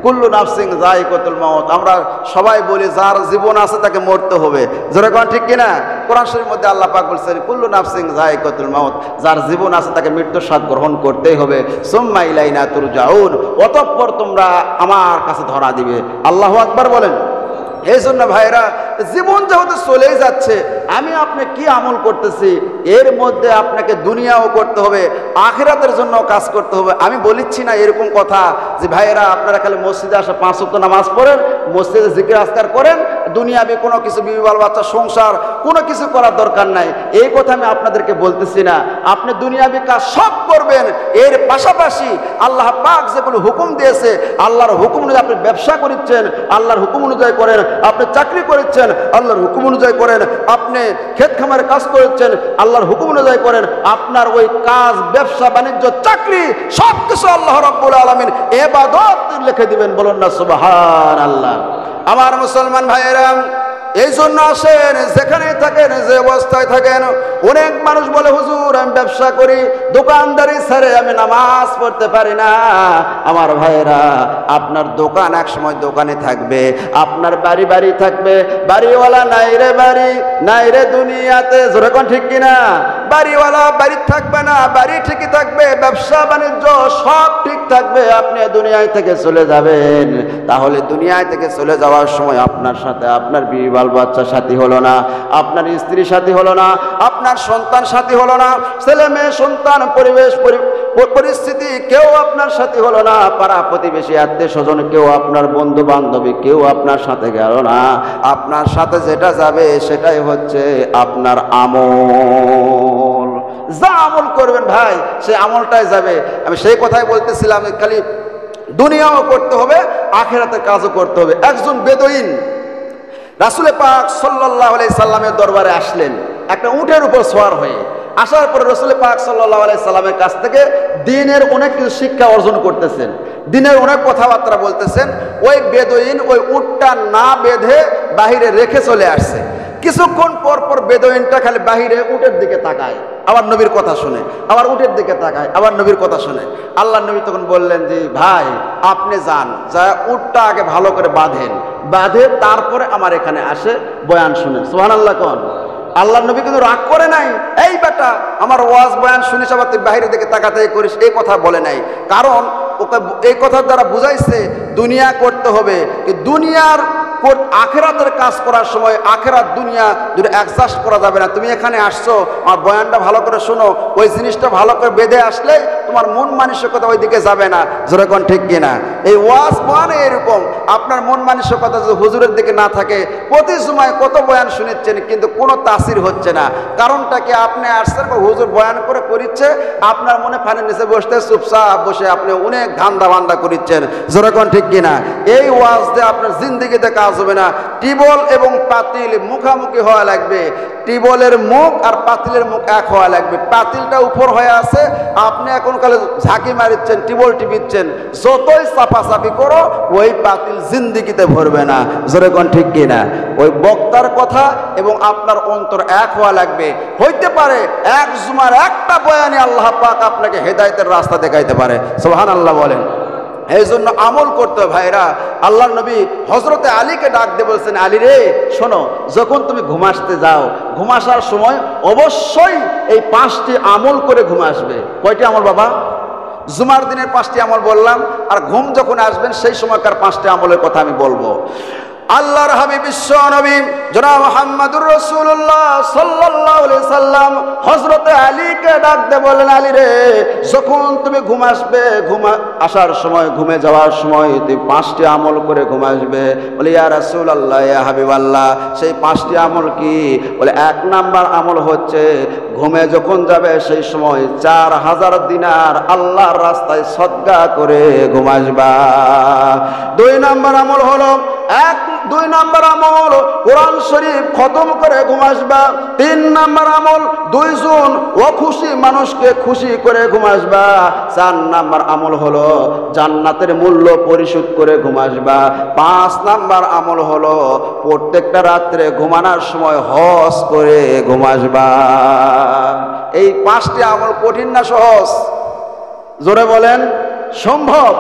কুল্লু নাফসিন যায়িকাতুল মাউত। আমরা সবাই বলি যার জীবন আছে তাকে মরতে হবে। জোরে কোন ঠিক কিনা? কোরআন শরীফের মধ্যে আল্লাহ পাক বলেছেন কুল্লু নাফসিন যায়িকাতুল মাউত, যার জীবন আছে তাকে মৃত্যুর স্বাদ গ্রহণ করতেই হবে। সুম্মা ইলাইনা তুরজাউন, অতঃপর তোমরা আমার কাছে ধরা দিবে। আল্লাহু আকবার বলেন। এই জন্য ভাইরা, জীবন যেহেতু চলেই যাচ্ছে, আমি আপনি কি আমল করতেছি, এর মধ্যে আপনাকে দুনিয়াও করতে হবে, আখিরাতের জন্য কাজ করতে হবে। আমি বলিচ্ছি না এরকম কথা যে ভাইয়েরা আপনারা খালি মসজিদে আসে 5 ওয়াক্ত নামাজ পড়েন, মসজিদে জিকির আজকার করেন, দুনিয়াবি কোনো কিছু বিবি বাল বাচ্চা সংসার কোনো কিছু করার দরকার নাই, এই কথা আমি আপনাদেরকে বলতেছি না। আপনি দুনিয়াবি কাজ সব করবেন, এর পাশাপাশি আল্লাহ পাক যেগুলো হুকুম দিয়েছে, আল্লাহর হুকুম অনুযায়ী আপনি ব্যবসা করছেন, আল্লাহর হুকুম অনুযায়ী করেন। আপনি চাকরি করেছেন, আল্লাহর হুকুম অনুযায়ী করেন। আপনি ক্ষেত খামারে কাজ করেছেন, আল্লাহর হুকুম অনুযায়ী করেন। আপনার ওই কাজ, ব্যবসা বাণিজ্য, চাকরি সব কিছু আল্লাহ রাব্বুল আলামিন ইবাদত লিখে দিবেন। বলুন না সুবহানাল্লাহ। আমার মুসলমান ভাইয়েরা, এই জন্য আসেন, যেখানে থাকেন, যে অবস্থায় থাকেন। অনেক মানুষ বলে হুজুর আমি ব্যবসা করি, দোকানদারি ছেড়ে আমি নামাজ পড়তে পারি না। আমার ভাইয়েরা, আপনার দোকান এক সময় দোকানে থাকবে, আপনার বাড়ি বাড়ি থাকবে। বাড়িওয়ালা নাই রে বাড়ি, নাই রে দুনিয়াতে। জোরে কোন ঠিক কিনা? বাড়িওয়ালা বাড়ি থাকবে না, বাড়ি ঠিকই থাকবে, ব্যবসা বাণিজ্য সব ঠিক থাকবে। আপনি দুনিয়ায় থেকে চলে যাবেন, তাহলে দুনিয়ায় থেকে চলে যাওয়ার সময় আপনার সাথে আপনার বিবি বাল বাচ্চার সাথী হলো না, আপনার স্ত্রীর সাথী হলো না, আপনার সন্তান সাথী হলো না, ছেলে মেয়ে সন্তান পরিবেশ পরিস্থিতি কেউ আপনার সাথী হলো না, পাড়া প্রতিবেশী আত্মীয় স্বজন কেউ, আপনার বন্ধু বান্ধবী কেউ আপনার সাথে গেল না। আপনার সাথে যেটা যাবে সেটাই হচ্ছে আপনার আমল। যা আমল করবেন ভাই, সে আমলটাই যাবে। আমি সেই কথাই বলতেছিলাম, খালি দুনিয়াও করতে হবে, আখিরাতের কাজও করতে হবে। একজন বেদুইন রাসূল পাক সাল্লাল্লাহু আলাইহি সাল্লামের দরবারে আসলেন একটা উটের উপর সওয়ার হয়ে। আসার পরে রাসূল পাক সাল্লাল্লাহু আলাইহি সাল্লামের কাছ থেকে দ্বীনের অনেক কিছু শিক্ষা অর্জন করতেছেন, দ্বীনের অনেক কথাবার্তা বলতেছেন। ওই বেদুইন ওই উটটা না বেঁধে বাহিরে রেখে চলে আসছে। কিছুক্ষণ পর পর বেদুইনটা খালি বাহিরে উটের দিকে তাকায়, আবার নবীর কথা শুনে, আবার উটের দিকে তাকায়, আবার নবীর কথা শুনে। আল্লাহ নবী তখন বললেন যে ভাই আপনি যান, যা উটটা আগে ভালো করে বাঁধেন, বাঁধে তারপরে আমার এখানে আসে বয়ান শুনেন। সুবহানাল্লাহ কোন? আল্লাহ নবী কিন্তু রাগ করে নাই, এই বেটা আমার ওয়াজ বয়ান শুনিস আবার তুই বাহিরের দিকে তাকাতাই করিস, এই কথা বলে নাই। কারণ ওকে এই কথার দ্বারা বুঝাইছে দুনিয়া করতে হবে, দুনিয়ার আখেরাতের কাজ করার সময় আখেরাত দুনিয়া দুটো অ্যাডজাস্ট করা যাবে না। তুমি এখানে আসছো, আমার বয়ানটা ভালো করে শোনো, ওই জিনিসটা ভালো করে বেঁধে আসলে তোমার মন মানসিকতা ওই দিকে যাবে না। যেরকম ঠিক কিনা? এই ওয়াজ বয়ানে এরকম, আপনার মন মানসিকতা যদি হুজুরের দিকে না থাকে, প্রতি সময় কত বয়ান শুনেছেন কিন্তু কোনো তাসির হচ্ছে না। কারণটা কি? আপনি আসছেন হুজুর বয়ান করে করিচ্ছে, আপনার মনে ফানের নিচে বসতে চুপচাপ বসে আপনি অনেক ধান্দা বান্দা করিচ্ছেন। যেরকম ঠিক কিনা? এই ওয়াজ দিয়ে আপনার জিন্দিগিতে কাজ হবে না। টিবল এবং পাতিল মুখামুখি হওয়া লাগবে, টিবলের মুখ আর পাতিলের মুখ এক হওয়া লাগবে। পাতিলটা উপর হয়ে আছে, আপনি এখন কালে ঝাঁকি মারিচ্ছেন, টিবল টিপিচ্ছেন, যতই চাপাচাপি করো ওই পাতিল জিন্দিগিতে ভরবে না। যেরকম ঠিক কিনা? ওই বক্তার কথা এবং আপনার অন্তর এক হওয়া লাগবে। হইতে পারে এক জুমার একটা বয়ানে আল্লাহ পাক আপনাকে হেদায়েতের রাস্তা দেখাইতে পারে। সুবহানাল্লাহ বলেন। এই জন্য আমল করতে হবে ভাইরা। আল্লাহর নবী হযরতে আলীকে ডাক দিয়ে বলছেন, আলী রে শোনো, যখন তুমি ঘুমাসতে যাও, ঘুমাসার সময় অবশ্যই এই 5টি আমল করে ঘুম আসবে। কয়টি আমল বাবা? জুমার দিনের 5টি আমল বললাম, আর ঘুম যখন আসবেন সেই সময়কার 5টি আমলের কথা আমি বলবো। আল্লাহর হাবিব বিশ্ব নবী জনাব মুহাম্মদুর রাসূলুল্লাহ সাল্লাল্লাহু আলাইহি সাল্লাম হযরতে আলীকে ডাক দিয়ে বলেন, আলী রে, যখন তুমি ঘুম আসবে, আসার সময়, ঘুমে যাওয়ার সময় তুমি 5টি আমল করে ঘুম আসবে। বলে, ইয়া রাসূলুল্লাহ, ইয়া হাবিবাল্লাহ, সেই 5টি আমল কি? বলে, 1 নাম্বার আমল হচ্ছে ঘুমে যখন যাবে সেই সময় 4000 দিনার আল্লাহর রাস্তায় সদকা করে ঘুম আসবা। 2 নাম্বার আমল হলো 2 নাম্বার আমল কোরআন শরীফ খতম করে ঘুম আসবা। 3 নাম্বার আমল 2 জন অখুশি মানুষকে খুশি করে ঘুম আসবা। 4 নাম্বার আমল হলো জান্নাতের মূল্য পরিশোধ করে ঘুম আসবা। 5 নাম্বার আমল হলো প্রত্যেকটা রাত্রে ঘুমানোর সময় হজ করে ঘুম আসবা। এই 5টি আমল কঠিন না সহজ? জোরে বলেন। সম্ভব?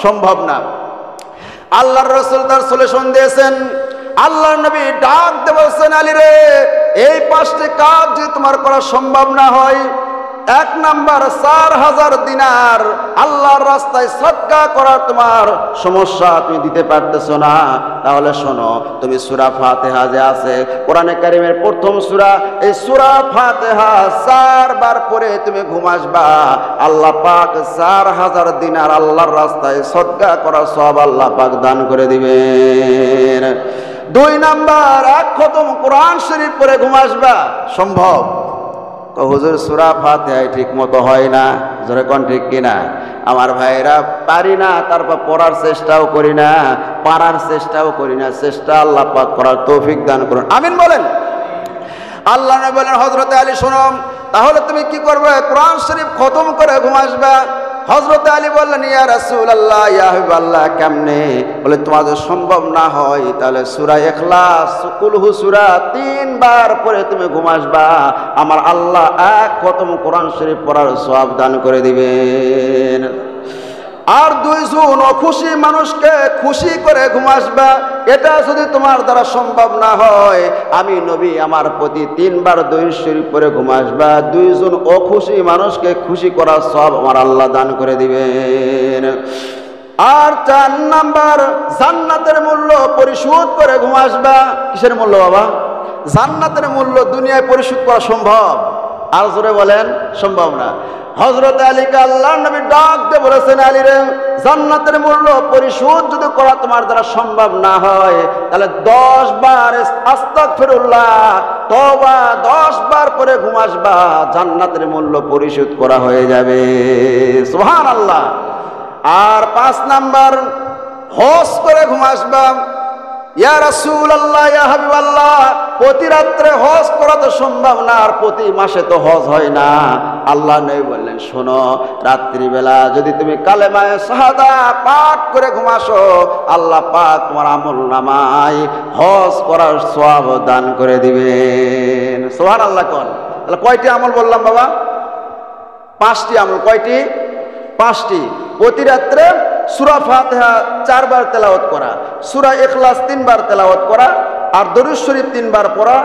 সম্ভব না। আল্লাহর রাসূল তার সলিউশন দিয়েছেন। আল্লাহর নবী ডাক দিয়ে বলছেন, আলী রে, এই 5টি কাজ যদি তোমার করা সম্ভব না হয়, 1 নাম্বার 4000 দিনার আল্লাহর রাস্তায় সদকা করার তোমার সমস্যা, তুমি দিতে পারতেছো না, তাহলে শোনো, তুমি সূরা ফাতিহা যে আছে কোরআনে কারীমের প্রথম সূরা, এই সূরা ফাতিহা 4 বার পড়ে তুমি ঘুম আসবা। আল্লাহ পাক 4000 দিনার আল্লাহর রাস্তায় সদকা করার সওয়াব আল্লাহ পাক দান করে দিবেন। 2 নাম্বার 1 খতম কোরআন শরীফ পড়ে ঘুম আসবা। সম্ভব? হুজুর, সূরা ফাতিহা ঠিক মতো হয় না। জোরে কোন ঠিক কিনা? আমার ভাইরা, পারি না, তারপর পড়ার চেষ্টাও করি না, পারার চেষ্টাও করি না। চেষ্টা আল্লাহ পাক করার তৌফিক দান করুন, আমিন বলেন। আল্লাহ নবী বলেন, হযরতে আলী শোনো, তাহলে তুমি কি করবে? কোরআন শরীফ খতম করে ঘুম আসবা। হযরতে আলী বললেন, ইয়া রাসূলুল্লাহ, ইয়া হাবিবাল্লাহ, কেমনে? বলে, তোমার যদি সম্ভব না হয় তাহলে সূরা ইখলাস, কুল হু সূরা 3 বার পড়ে তুমি ঘুম আসবা। আমার আল্লাহ 1 খতম কোরআন শরীফ পড়ার সওয়াব দান করে দিবেন। আর 2 জন অখুশি মানুষকে খুশি করে ঘুম আসবা। এটা যদি তোমার দ্বারা সম্ভব না হয়, আমি নবী আমার প্রতি 3 বার দরুদ শরীফ পড়ে ঘুম আসবা। 2 জন অখুশি মানুষকে খুশি করার সওয়াব আমার আল্লাহ দান করে দিবেন। আর 4 নাম্বার, জান্নাতের মূল্য পরিশোধ করে ঘুম আসবা। কিসের মূল্য বাবা? জান্নাতের মূল্য দুনিয়ায় পরিশোধ করা সম্ভব? আর জোরে বলেন, সম্ভব না। হযরত আলীকে আল্লাহর নবী ডাক দিয়ে বলেছেন, আলী রে, জান্নাতের মূল্য পরিশোধ যদি করা তোমার দ্বারা সম্ভব না হয়, তাহলে 10 বার আস্তাগফিরুল্লাহ, তওবা 10 বার পরে ঘুম আসবা, জান্নাতের মূল্য পরিশোধ করা হয়ে যাবে। সুবহানাল্লাহ। আর 5 নাম্বার, হজ করে ঘুম আসবা। ইয়া রাসূলুল্লাহ, ইয়া হাবিবাল্লাহ, প্রতি রাত্রে হজ করা তো সম্ভব না, আর প্রতি মাসে তো হজ হয় না। আল্লাহ নবী বললেন, শোনো, রাত্রিবেলা যদি তুমি কালেমায়ে শাহাদা পাঠ করে ঘুমাসো, আল্লাহ পাক তোমার আমলনামায় হজ করার সওয়াব দান করে দিবেন। সুবহানাল্লাহ। কোন? তাহলে কয়টি আমল বললাম বাবা? 5টি আমল। কয়টি? 5টি। প্রতি রাত্রে সূরা ফাতিহা 4 বার তেলাওয়াত করা, সূরা ইখলাস 3 বার তেলাওয়াত করা, আর দরুদ শরীফ 3 বার পড়া,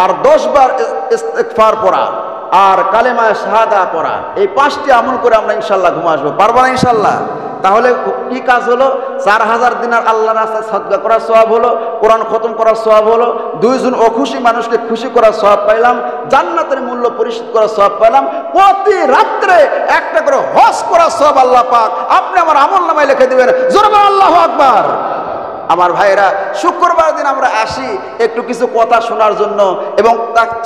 আর 10 বার ইস্তিগফার পড়া, আর কালেমায়ে শাহাদা পড়া। এই 5টি আমল করে আমরা ইনশাআল্লাহ ঘুম আসবো। পারবো না ইনশাআল্লাহ? তাহলে কি কাজ হলো? 4000 দিনার আল্লাহর রাস্তায় সদকা করার সওয়াব হলো, কোরআন খতম করার সওয়াব হলো, 2 জন অখুশি মানুষকে খুশি করার সওয়াব পাইলাম, জান্নাতের মূল্য পরিশোধ করার সওয়াব পাইলাম, প্রতি রাত্রে একটা করে হজ করার সওয়াব আল্লাহ পাক আপনি আমার আমলনামায় লিখে দিবেন। জোরে বলেন আল্লাহু আকবার। আমার ভাইরা, শুক্রবার দিন আমরা আসি একটু কিছু কথা শোনার জন্য, এবং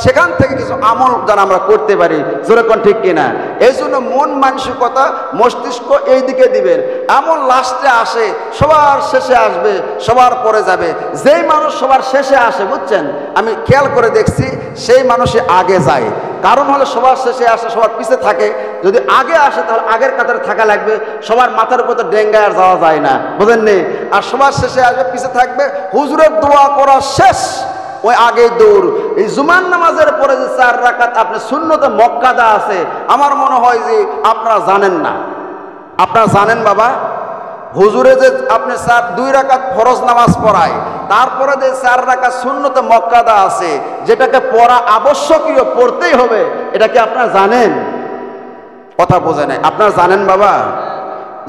সেখান থেকে কিছু আমল যেন আমরা করতে পারি। জোরে কোন ঠিক কিনা? এই জন্য মন মানসিকতা, মস্তিষ্ক এই দিকে দিবেন। এমন লাস্টে আসে, সবার শেষে আসবে, সবার পরে যাবে। যেই মানুষ সবার শেষে আসে, বুঝছেন, আমি খেয়াল করে দেখছি, সেই মানুষই আগে যায়। কারণ হলো সবার শেষে আসে, সবার পিছে থাকে। যদি আগে আসে তাহলে আগের কাতারে থাকা লাগবে, সবার মাথার উপর তো ডেঙ্গায় আর যাওয়া যায় না, বুঝেননি? আর সবার শেষে আসবে, পিছে থাকবে। হুজুরের দোয়া করা শেষ, ওই আগে দৌড়। এই জুমার নামাজের পরে যে 4 রাকাত আপনি সুন্নতে মুআক্কাদা আছে, আমার মনে হয় যে আপনারা জানেন না। আপনারা জানেন বাবা, হুজুরে যে আপনি 2 রাকাত ফরজ নামাজ পড়ায়, তারপরে যে 4 রাকাত সুন্নতে মুআক্কাদা আছে, যেটাকে পড়া আবশ্যকীয়, পড়তেই হবে, এটা কি আপনারা জানেন? কথা বোঝে নাই। আপনারা জানেন বাবা,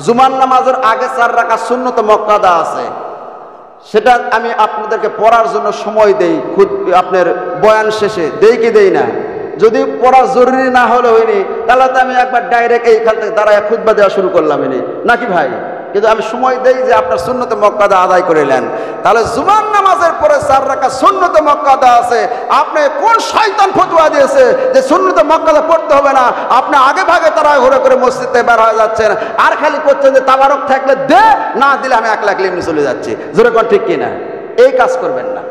জুমার নামাজের আগে 4 রাকাত সুন্নতে মুআক্কাদা আছে। সেটা আমি আপনাদেরকে পড়ার জন্য সময় দেই, আপনার বয়ান শেষে দেই কি দেই না? যদি পড়া জরুরি না হলে হয়নি, তাহলে তো আমি একবার ডাইরেক্ট এইখান থেকে দাঁড়ায় খুতবা দেওয়া শুরু করলাম নাকি ভাই? কিন্তু আমি সময় দেই যে আপনার সুন্নতে মক্কাদা আদায় করে নেন। তাহলে জুমার নামাজের পরে 4 রাকাত সুন্নতে মক্কাদা আছে। আপনি কোন শয়তান ফতোয়া দিয়েছে যে সুন্নতে মক্কাদা পড়তে হবে না? আপনি আগে ভাগে তারা ঘুরে করে মসজিদে বের হয়ে যাচ্ছেন, আর খালি করছেন যে তাবারক থাকলে দে, না দিলে আমি 1 লাখ এমনি চলে যাচ্ছি। জোরে কোন ঠিক কিনা? এই কাজ করবেন না,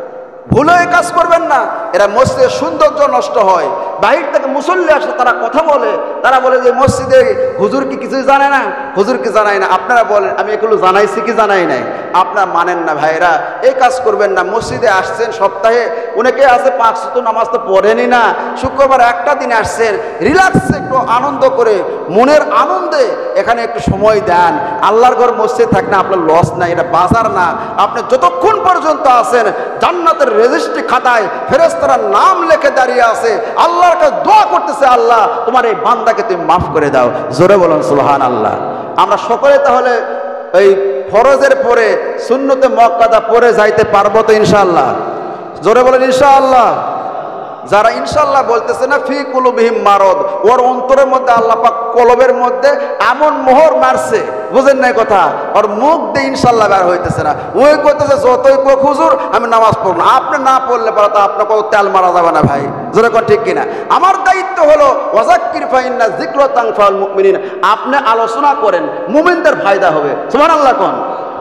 ভুলে এই কাজ করবেন না। এরা মসজিদের সৌন্দর্য নষ্ট হয়। বাহির থেকে মুসল্লি আসে, তারা কথা বলে, তারা বলে যে মসজিদে হুজুর কি কিছুই জানে না, হুজুর কি জানাই না। আপনারা বলেন আমি এগুলো জানাইছি কি জানাই নাই? আপনারা মানেন না ভাইরা, এই কাজ করবেন না। মসজিদে আসছেন সপ্তাহে, অনেকে আছে 5 ওয়াক্ত নামাজ তো পড়েনি না, শুক্রবার একটা দিন আসছেন, রিল্যাক্স একটু আনন্দ করে মনের আনন্দে এখানে একটু সময় দেন। আল্লাহর ঘর মসজিদ থাক না, আপনার লস নাই, এটা বাজার না। আপনি যতক্ষণ পর্যন্ত আছেন জান্নাতের রেজিস্ট্রি খাতায় ফেরেশতারা নাম লিখে দাঁড়িয়ে আছে, আল্লাহর কাছে দোয়া করতেছে, আল্লাহ তোমার এই বান্দাকে তুমি মাফ করে দাও। জোরে বলুন সুবহানাল্লাহ। আমরা সকলে তাহলে এই ফরজের পরে সুন্নতে মুআক্কাদা পরে যাইতে পারবো তো ইনশাআল্লাহ? জোরে বলেন ইনশাআল্লাহ। যারা ইনশাআল্লাহ বলতেছে না, ফি কুলুবিহিম মারদ, ওর অন্তরের মধ্যে আল্লাহ পাক কলবের মধ্যে এমন মোহর মারছে, বুঝেন নাই কথা? ওর মুখ দিয়ে ইনশাআল্লাহ বের হইতেছে না। ওই করতেছে যতই কোক হুজুর আমি নামাজ পড়ব না। আপনি না পড়লে পরে তো আপনাকে তেল মারা যাবে না ভাই। জোরে কোন ঠিক কিনা? আমার দায়িত্ব হলো ওয়াজাক্কির ফাইন্না যিকরা তানফাউল মুমিনিন। আপনি আলোচনা করেন, মুমিনদের ফায়দা হবে। সুবহানাল্লাহ কোন?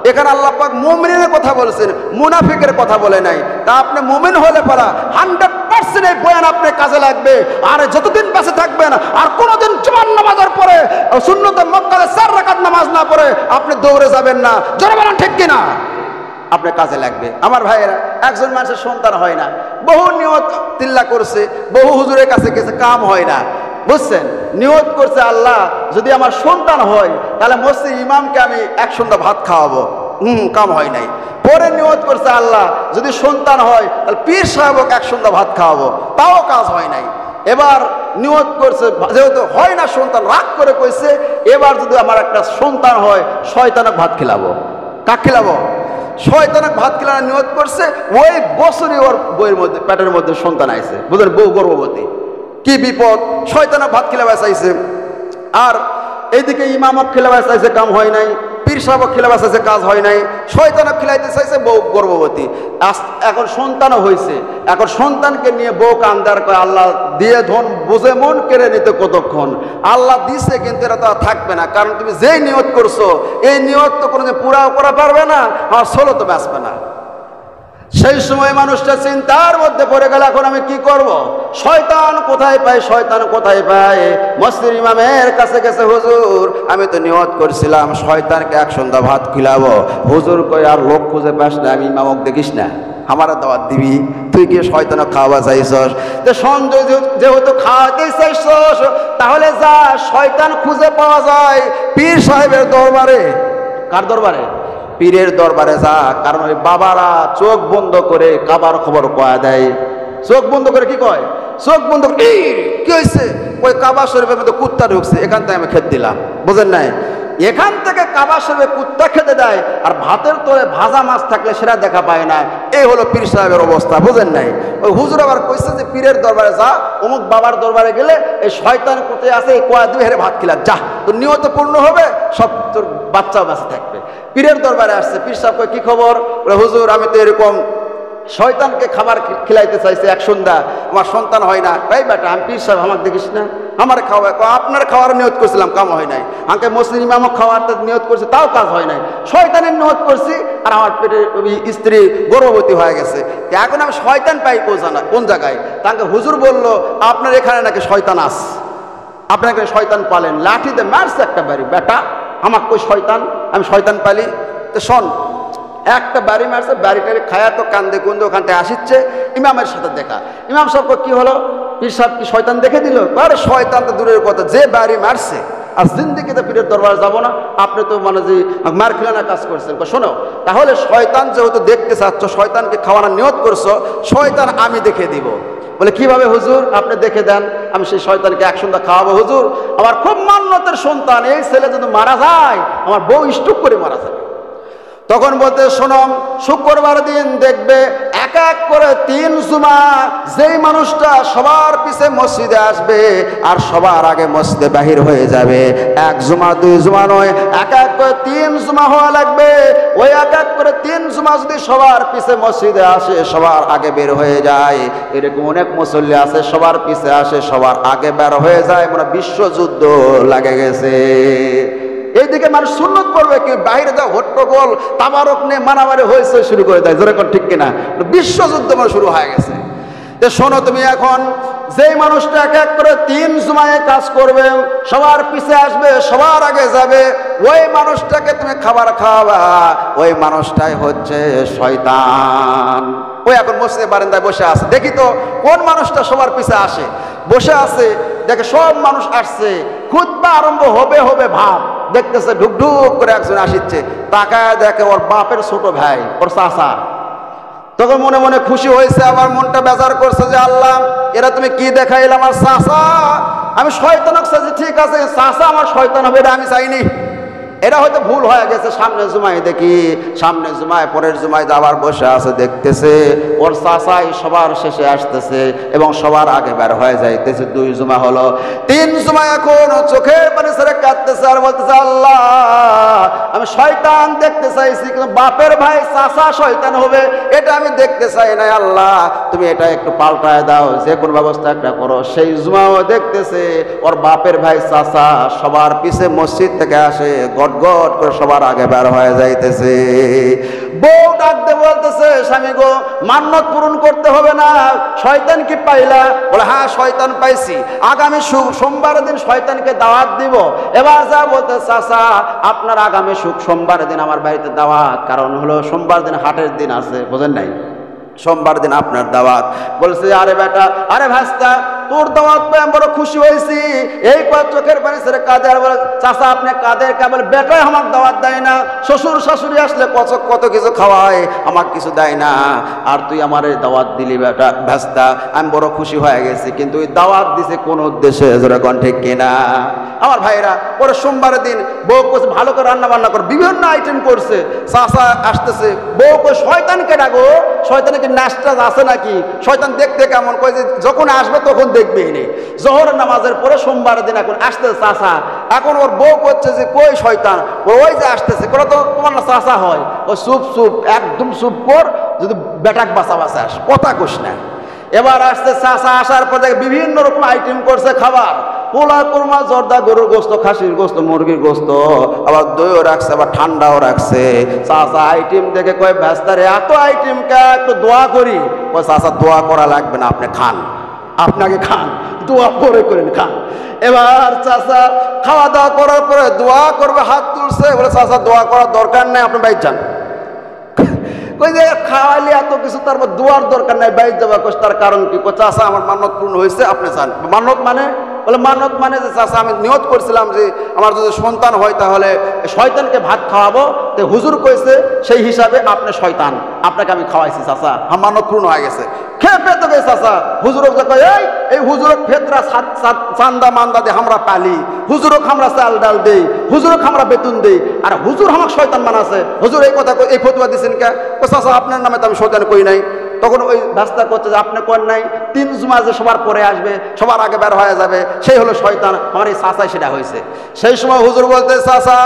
এখানে আল্লাহ পাক মুমিনের কথা বলেছেন, মুনাফিকের কথা বলে নাই। তা আপনি মুমিন হলে পারা 100% এই বয়ান আপনার কাজে লাগবে। আর যতদিন বেঁচে থাকবেন আর কোনোদিন জুমার নামাজের পরে সুন্নতে মুআক্কাদা 4 রাকাত নামাজ না পড়ে আপনি দৌড়ে যাবেন না। জোরে বলেন ঠিক কিনা? আপনার কাজে লাগবে। আমার ভাইয়েরা, একজন মানুষের সন্তান হয় না, বহু নিয়ত তিল্লা করছে, বহু হুজুরের কাছে গেছে, কাম হয় না। বুঝছেন? নিয়ত করছে আল্লাহ যদি আমার সন্তান হয় তাহলে মসজিদ ইমামকে আমি 1 সন্ধ্যা ভাত খাওয়াবো, কাম হয় নাই। পরে নিয়ত করছে আল্লাহ যদি সন্তান হয় তাহলে পীর সাহেবকে 1 সন্ধ্যা ভাত খাওয়াবো, তাও কাজ হয় নাই। এবার নিয়ত করছে যেহেতু হয় না সন্তান, রাগ করে কইছে এবার যদি আমার একটা সন্তান হয় শয়তানক ভাত খিলাবো। কাক খিলাবো? শয়তানক ভাত খিলানোর নিয়ত করছে। ওই বছরই ওর বইয়ের মধ্যে পেটের মধ্যে সন্তান আইছে। বুঝলেন? বউ গর্ভবতী। কি বিপদ! শয়তানক ভাত খিলাবা চাইছে, আর এইদিকে ইমামক খিলাবা চাইছে, কাম হয় নাই। পীর সাহেবক খিলাবা চাইছে, কাজ হয় নাই। শয়তানক খিলাইতে চাইছে, বউ গর্ভবতী। এখন সন্তানও হয়েছে। এখন সন্তানকে নিয়ে বউ কান্দার কয় আল্লাহ দিয়ে ধন বুঝে মন কেড়ে নিতে কতক্ষণ। আল্লাহ দিছে কিন্তু এটা তো আর থাকবে না, কারণ তুমি যেই নিয়ত করছো এই নিয়ত তো কোনোদিন পুরাও করা পারবে না, আমার ষোলো তো বাঁচবে না। সেই সময় মানুষটা চিন্তার মধ্যে পড়ে গেল, এখন আমি কি করব? শয়তান কোথায় পাই, শয়তান কোথায় পাই? মসজিদ ইমামের কাছে গেছে, হুজুর আমি তো নিয়ত করছিলাম শয়তানকে 1 সন্ধ্যা ভাত খিলাবো। হুজুর কই আর লোক খুঁজে পাস না, আমি ইমামক দেখিস না, আমার দাওয়াত দিবি? তুই কি শয়তানক খাওয়াবা চাইছস? যে সঞ্জয় যেহেতু খাওয়াতেই চাইছস তাহলে যা, শয়তান খুঁজে পাওয়া যায় পীর সাহেবের দরবারে। কার দরবারে? পীরের দরবারে যা। কারণ ওই বাবারা চোখ বন্ধ করে কাবার খবর কয়া দেয়। চোখ বন্ধ করে কি কয়? চোখ বন্ধ করে কি হয়েছে? ওই কাবা শরীফের মধ্যে কুত্তা ঢুকছে, এখান থেকে আমি খেতে দিলাম। বুঝেন নাই? এখান থেকে কাবা শরীফে কুত্তা খেতে দেয়, আর ভাতের তলে ভাজা মাছ থাকলে সেটা দেখা পায় না। এই হলো পীর সাহেবের অবস্থা। বুঝেন নাই? ওই হুজুর আবার কইছে যে পীরের দরবারে যা, অমুক বাবার দরবারে গেলে এই শয়তান কোথায় আছে কয়া দুই হেরে ভাত খিলা, যা তোর নিয়ত পূর্ণ হবে, সব তোর বাচ্চাও বেঁচে থাকবে। পীরের দরবারে আসছে। পীর সাহেব কই কি খবর? হুজুর আমি তো এরকম শয়তানকে খাবার খিলাইতে চাইছে 1 সন্ধ্যা, আমার সন্তান হয় না। ভাই বেটা, আমি পীর সাহেব, আমাকে দেখিস না, আমার খাওয়া। আপনার খাওয়ার নিয়ত করছিলাম, কাম হয় নাই। আমাকে মুসলিম ইমামক খাওয়ার নিয়ত করছে, তাও কাজ হয় নাই। শয়তানের নিয়ত করছি, আর আমার পেটে স্ত্রী গর্ভবতী হয়ে গেছে। এখন আমি শয়তান পাই কোন জায়গায়? তাকে হুজুর বলল আপনার এখানে নাকি শয়তান আস, আপনাকে শয়তান পালেন। লাঠিতে মারছে একটা বাড়ি। বেটা আমাকে কই শয়তান, আমি শয়তান পালি? তো শোন, একটা বাড়ি মারছে, বাড়িটারে খায়া তো কান্দে কুন্দে ওখান থেকে আসিচ্ছে। ইমামের সাথে দেখা। ইমাম সাহেব কি হলো? পীর সাহেব কি শয়তান দেখে দিল? আরে শয়তান তো দূরের কথা, যে বাড়ি মারছে আর জিন্দিগিতে পীরের দরবার যাবো না। আপনি তো মানে যে মার খিলানা কাজ করছেন। শোনো, তাহলে শয়তান যেহেতু দেখতে চাচ্ছ, শয়তানকে খাওয়ানোর নিয়ত করছো, শয়তান আমি দেখে দিব। বলে কিভাবে হুজুর? আপনি দেখে দেন, আমি সেই শয়তানকে 1 সন্ধ্যা খাওয়াবো। হুজুর আমার খুব মান্যতের সন্তান, এই ছেলে যদি মারা যায় আমার বউ স্ট্রোক করে মারা যাবে। তখন বলতে শোনো, শুক্রবার দিন দেখবে এক এক করে 3 জুমা যেই মানুষটা সবার পিছে মসজিদে আসবে আর সবার আগে মসজিদে বাহির হয়ে যাবে, 1 জুমা 2 জুমা নয়, এক এক করে 3 জুমা হওয়া লাগবে। ওই এক এক করে 3 জুমা যদি সবার পিছে মসজিদে আসে, সবার আগে বের হয়ে যায়, এরকম অনেক মুসল্লি আছে সবার পিছে আসে সবার আগে বের হয়ে যায়, মানে বিশ্বযুদ্ধ লাগে গেছে। এইদিকে মানুষ সুন্নত করবে কি, বাইরে যা হট্টগোল তাবারক নিয়ে মারামারি হয়েছে শুরু করে দেয়, জোরে কোন ঠিক কিনা, বিশ্বযুদ্ধ মানে শুরু হয়ে গেছে। তো শোনো, তুমি এখন যেই মানুষটা এক এক করে 3 জুমায় কাজ করবে, সবার পিছে আসবে সবার আগে যাবে, ওই মানুষটাকে তুমি খাবার খাওয়াবা, ওই মানুষটাই হচ্ছে শয়তান। ওই এখন মসজিদের বারান্দায় বসে আছে, দেখি তো কোন মানুষটা সবার পিছে আসে, বসে আছে, দেখে সব মানুষ আসছে, খুতবা আরম্ভ হবে হবে ভাব, দেখতেছে ঢুক ঢুক করে একজন আসিচ্ছে, তাকায় দেখে ওর বাপের ছোট ভাই, ওর চাচা। তখন মনে মনে খুশি হয়েছে, আবার মনটা বেজার করছে যে আল্লাহ, এরা তুমি কি দেখাইলে আমার চাচা, আমি শয়তান চাইছি, ঠিক আছে চাচা আমার শয়তান হবে এটা আমি চাইনি, এটা হয়তো ভুল হয়ে গেছে। সামনে জুমায় দেখি, সামনে জুমায় পরের জুমায় যাবার বসে আছে, দেখতেছে ওর চাচাই সবার শেষে আসতেছে এবং সবার আগে বের হয়ে যাইতেছে। 2 জুমা হলো, 3 জুমা এখন চোখের পানি ছেড়ে কাঁদতেছে আর বলতেছে আল্লাহ, আমি শয়তান দেখতে চাইছি কিন্তু বাপের ভাই চাচা শয়তান হবে এটা আমি দেখতে চাই না, আল্লাহ তুমি এটা একটু পাল্টায় দাও, যে কোনো ব্যবস্থা একটা করো। সেই জুমাও দেখতেছে ওর বাপের ভাই চাচা সবার পিছে মসজিদ থেকে আসে, গট গট করে সবার আগে বের হয়ে যাইতেছে। বউ ডাকতে বলতেছে, স্বামী গো মান্যত পূরণ করতে হবে না, শয়তান কি পাইলা? বলে হ্যাঁ শয়তান পাইছি, আগামী সোমবার দিন শয়তানকে দাওয়াত দিব। এবার যা বলতে চাচা আপনার আগামী সোমবার দিন আমার বাড়িতে দাওয়াত, কারণ হলো সোমবার দিন হাটের দিন আছে, বোঝেন নাই, সোমবার দিন আপনার দাওয়াত। বলছে আরে বেটা, আরে ভাস্তা তোর দাওয়াত পেয়ে আমি বড় খুশি হয়েছি, এই পর চোখের পানি ছেড়ে কাঁদে আর বলে চাচা আপনি কাঁদে কেবল, বেটাই আমার দাওয়াত দেয় না, শ্বশুর শাশুড়ি আসলে কত কিছু খাওয়ায়, আমার কিছু দেয় না, আর তুই আমার এই দাওয়াত দিলি বেটা ভাস্তা, আমি বড় খুশি হয়ে গেছি, কিন্তু ওই দাওয়াত দিছে কোন উদ্দেশ্যে, যেরকম ঠিক কিনা আমার ভাইরা। পরে সোমবারের দিন বউ করছে ভালো করে রান্না বান্না করে, বিভিন্ন আইটেম করছে, চাচা আসতেছে, বউ কই শয়তানকে ডাকো, শয়তানকে নাস্তা আছে নাকি, শয়তান দেখতে কেমন, কই যে যখন আসবে তখন দেখবে নেই। জোহরের নামাজের পরে সোমবার দিন এখন আসতেছে চাচা, এখন ওর বউ করছে যে কই শয়তান, ওই যে আসতেছে, করে তো তোমার না চাচা হয়, ও চুপ চুপ একদম চুপ কর, যদি বেটাক বাঁচা বাঁচাস কথা কোস না। এবার আসতে চাচা আসার পর দেখে বিভিন্ন রকম আইটেম করছে খাবার, পোলা কোরমা জর্দা, গরুর গোস্ত, খাসির গোস্ত, মুরগির গোস্ত, আবার দইও রাখছে, আবার ঠান্ডাও রাখছে। চাচা আইটেম দেখে কয় ব্যস্তারে এত আইটেম কে, একটু দোয়া করি। ওই চাচা দোয়া করা লাগবে না, আপনি খান, আপনাকে খান, দোয়া পরে করেন খান। এবার চাচা খাওয়া দাওয়া করার পরে দোয়া করবে, হাত তুলছে, বলে চাচা দোয়া করার দরকার নেই, আপনি বাইর যান। কই যে খাওয়াইলে এত কিছু, তারপর দোয়ার দরকার নাই, বাইর যাবা। কোস তার কারণ কি? চাচা আমার মান্যত পূর্ণ হয়েছে, আপনি চান। মান্যত মানে? বলে মান্যত মানে যে চাচা আমি নিয়ত করছিলাম যে আমার যদি সন্তান হয় তাহলে শয়তানকে ভাত খাওয়াবো, তো হুজুর কইছে সেই হিসাবে আপনি শয়তান, আপনাকে আমি খাওয়াইছি চাচা, আমার মান্যত পূর্ণ হয়ে গেছে। খেয়ে পেতে গেছে চাচা, হুজুরক এই হুজুরক ফেতরা চান্দা মান্দা দিয়ে আমরা পালি, হুজুরক আমরা চাল ডাল দেই, জুরক আমরা বেতন দেই, আর হুজুর আমাকে শয়তান বানাছে। হুজুর এই কথা এই ফতোয়া দিছেন কে? চাচা আপনার নামে তো আমি শয়তান কই নাই। তখন ওই রাস্তা করতে যে আপনি কোন নাই, 3 জুমা যে সবার পরে আসবে, সবার আগে বের হয়ে যাবে, সেই হলো শয়তান। আমার এই চাচাই সেটা হয়েছে। সেই সময় হুজুর বলতে, চাচা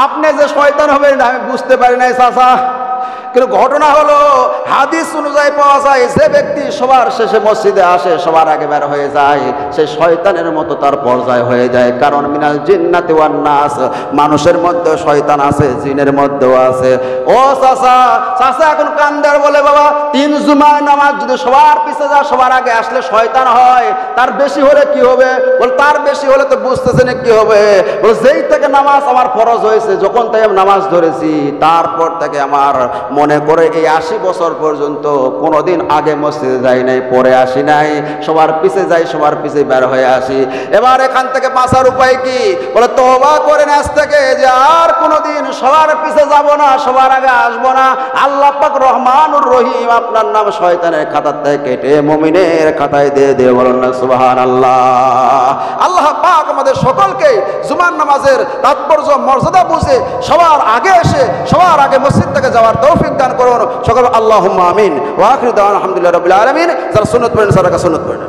আপনি যে শয়তান হবেন আমি বুঝতে পারি নাই চাচা, কিন্তু ঘটনা হলো হাদিস অনুযায়ী পাওয়া যায় যে ব্যক্তি সবার শেষে মসজিদে আসে, সবার আগে বের হয়ে যায়, সে শয়তানের মতো তার পর্যায় হয়ে যায়। কারণ মিনাল জিন্নাতি ওয়ান নাস, মানুষের মধ্যেও শয়তান আছে, জিনের মধ্যেও আছে। ও চাচা, চাচা এখন কান্দার বলে বাবা 3 জুমার নামাজ যদি সবার পিছে যা সবার আগে আসলে শয়তান হয়, তার বেশি হলে কি হবে? বল তার বেশি হলে তো বুঝতেছেন কি হবে। বল যেই থেকে নামাজ আমার ফরজ হয়েছে, যখন থেকে আমি নামাজ ধরেছি, তারপর থেকে আমার মনে করে এই 80 বছর পর্যন্ত কোনোদিন আগে মসজিদে যাই নাই, পরে আসি নাই, সবার পিছে যাই, সবার পিছে বের হয়ে আসি। এবার এখান থেকে বাঁচার উপায় কি? বলে তওবা করেন আজ থেকে যে আর কোনোদিন সবার পিছে যাব না, সবার আগে আসবো না। আল্লাহ পাক রহমানুর রহিম আপনার নাম শয়তানের খাতার থেকে কেটে মুমিনের খাতায় দিয়ে দিয়ে বলুন না সুবহানাল্লাহ। আল্লাহ পাক আমাদের সকলকে জুমার নামাজের তাৎপর্য মর্যাদা বুঝে সবার আগে এসে সবার আগে মসজিদ থেকে যাওয়ার তৌফিক দান করুন সকল। আল্লাহুম্মা আমিন। ওয়া আখিরু দাওয়ানা আলহামদুলিল্লাহি রাব্বিল আলামিন। যারা সুন্নাত পড়েন সারা সুন্নাত পড়েন।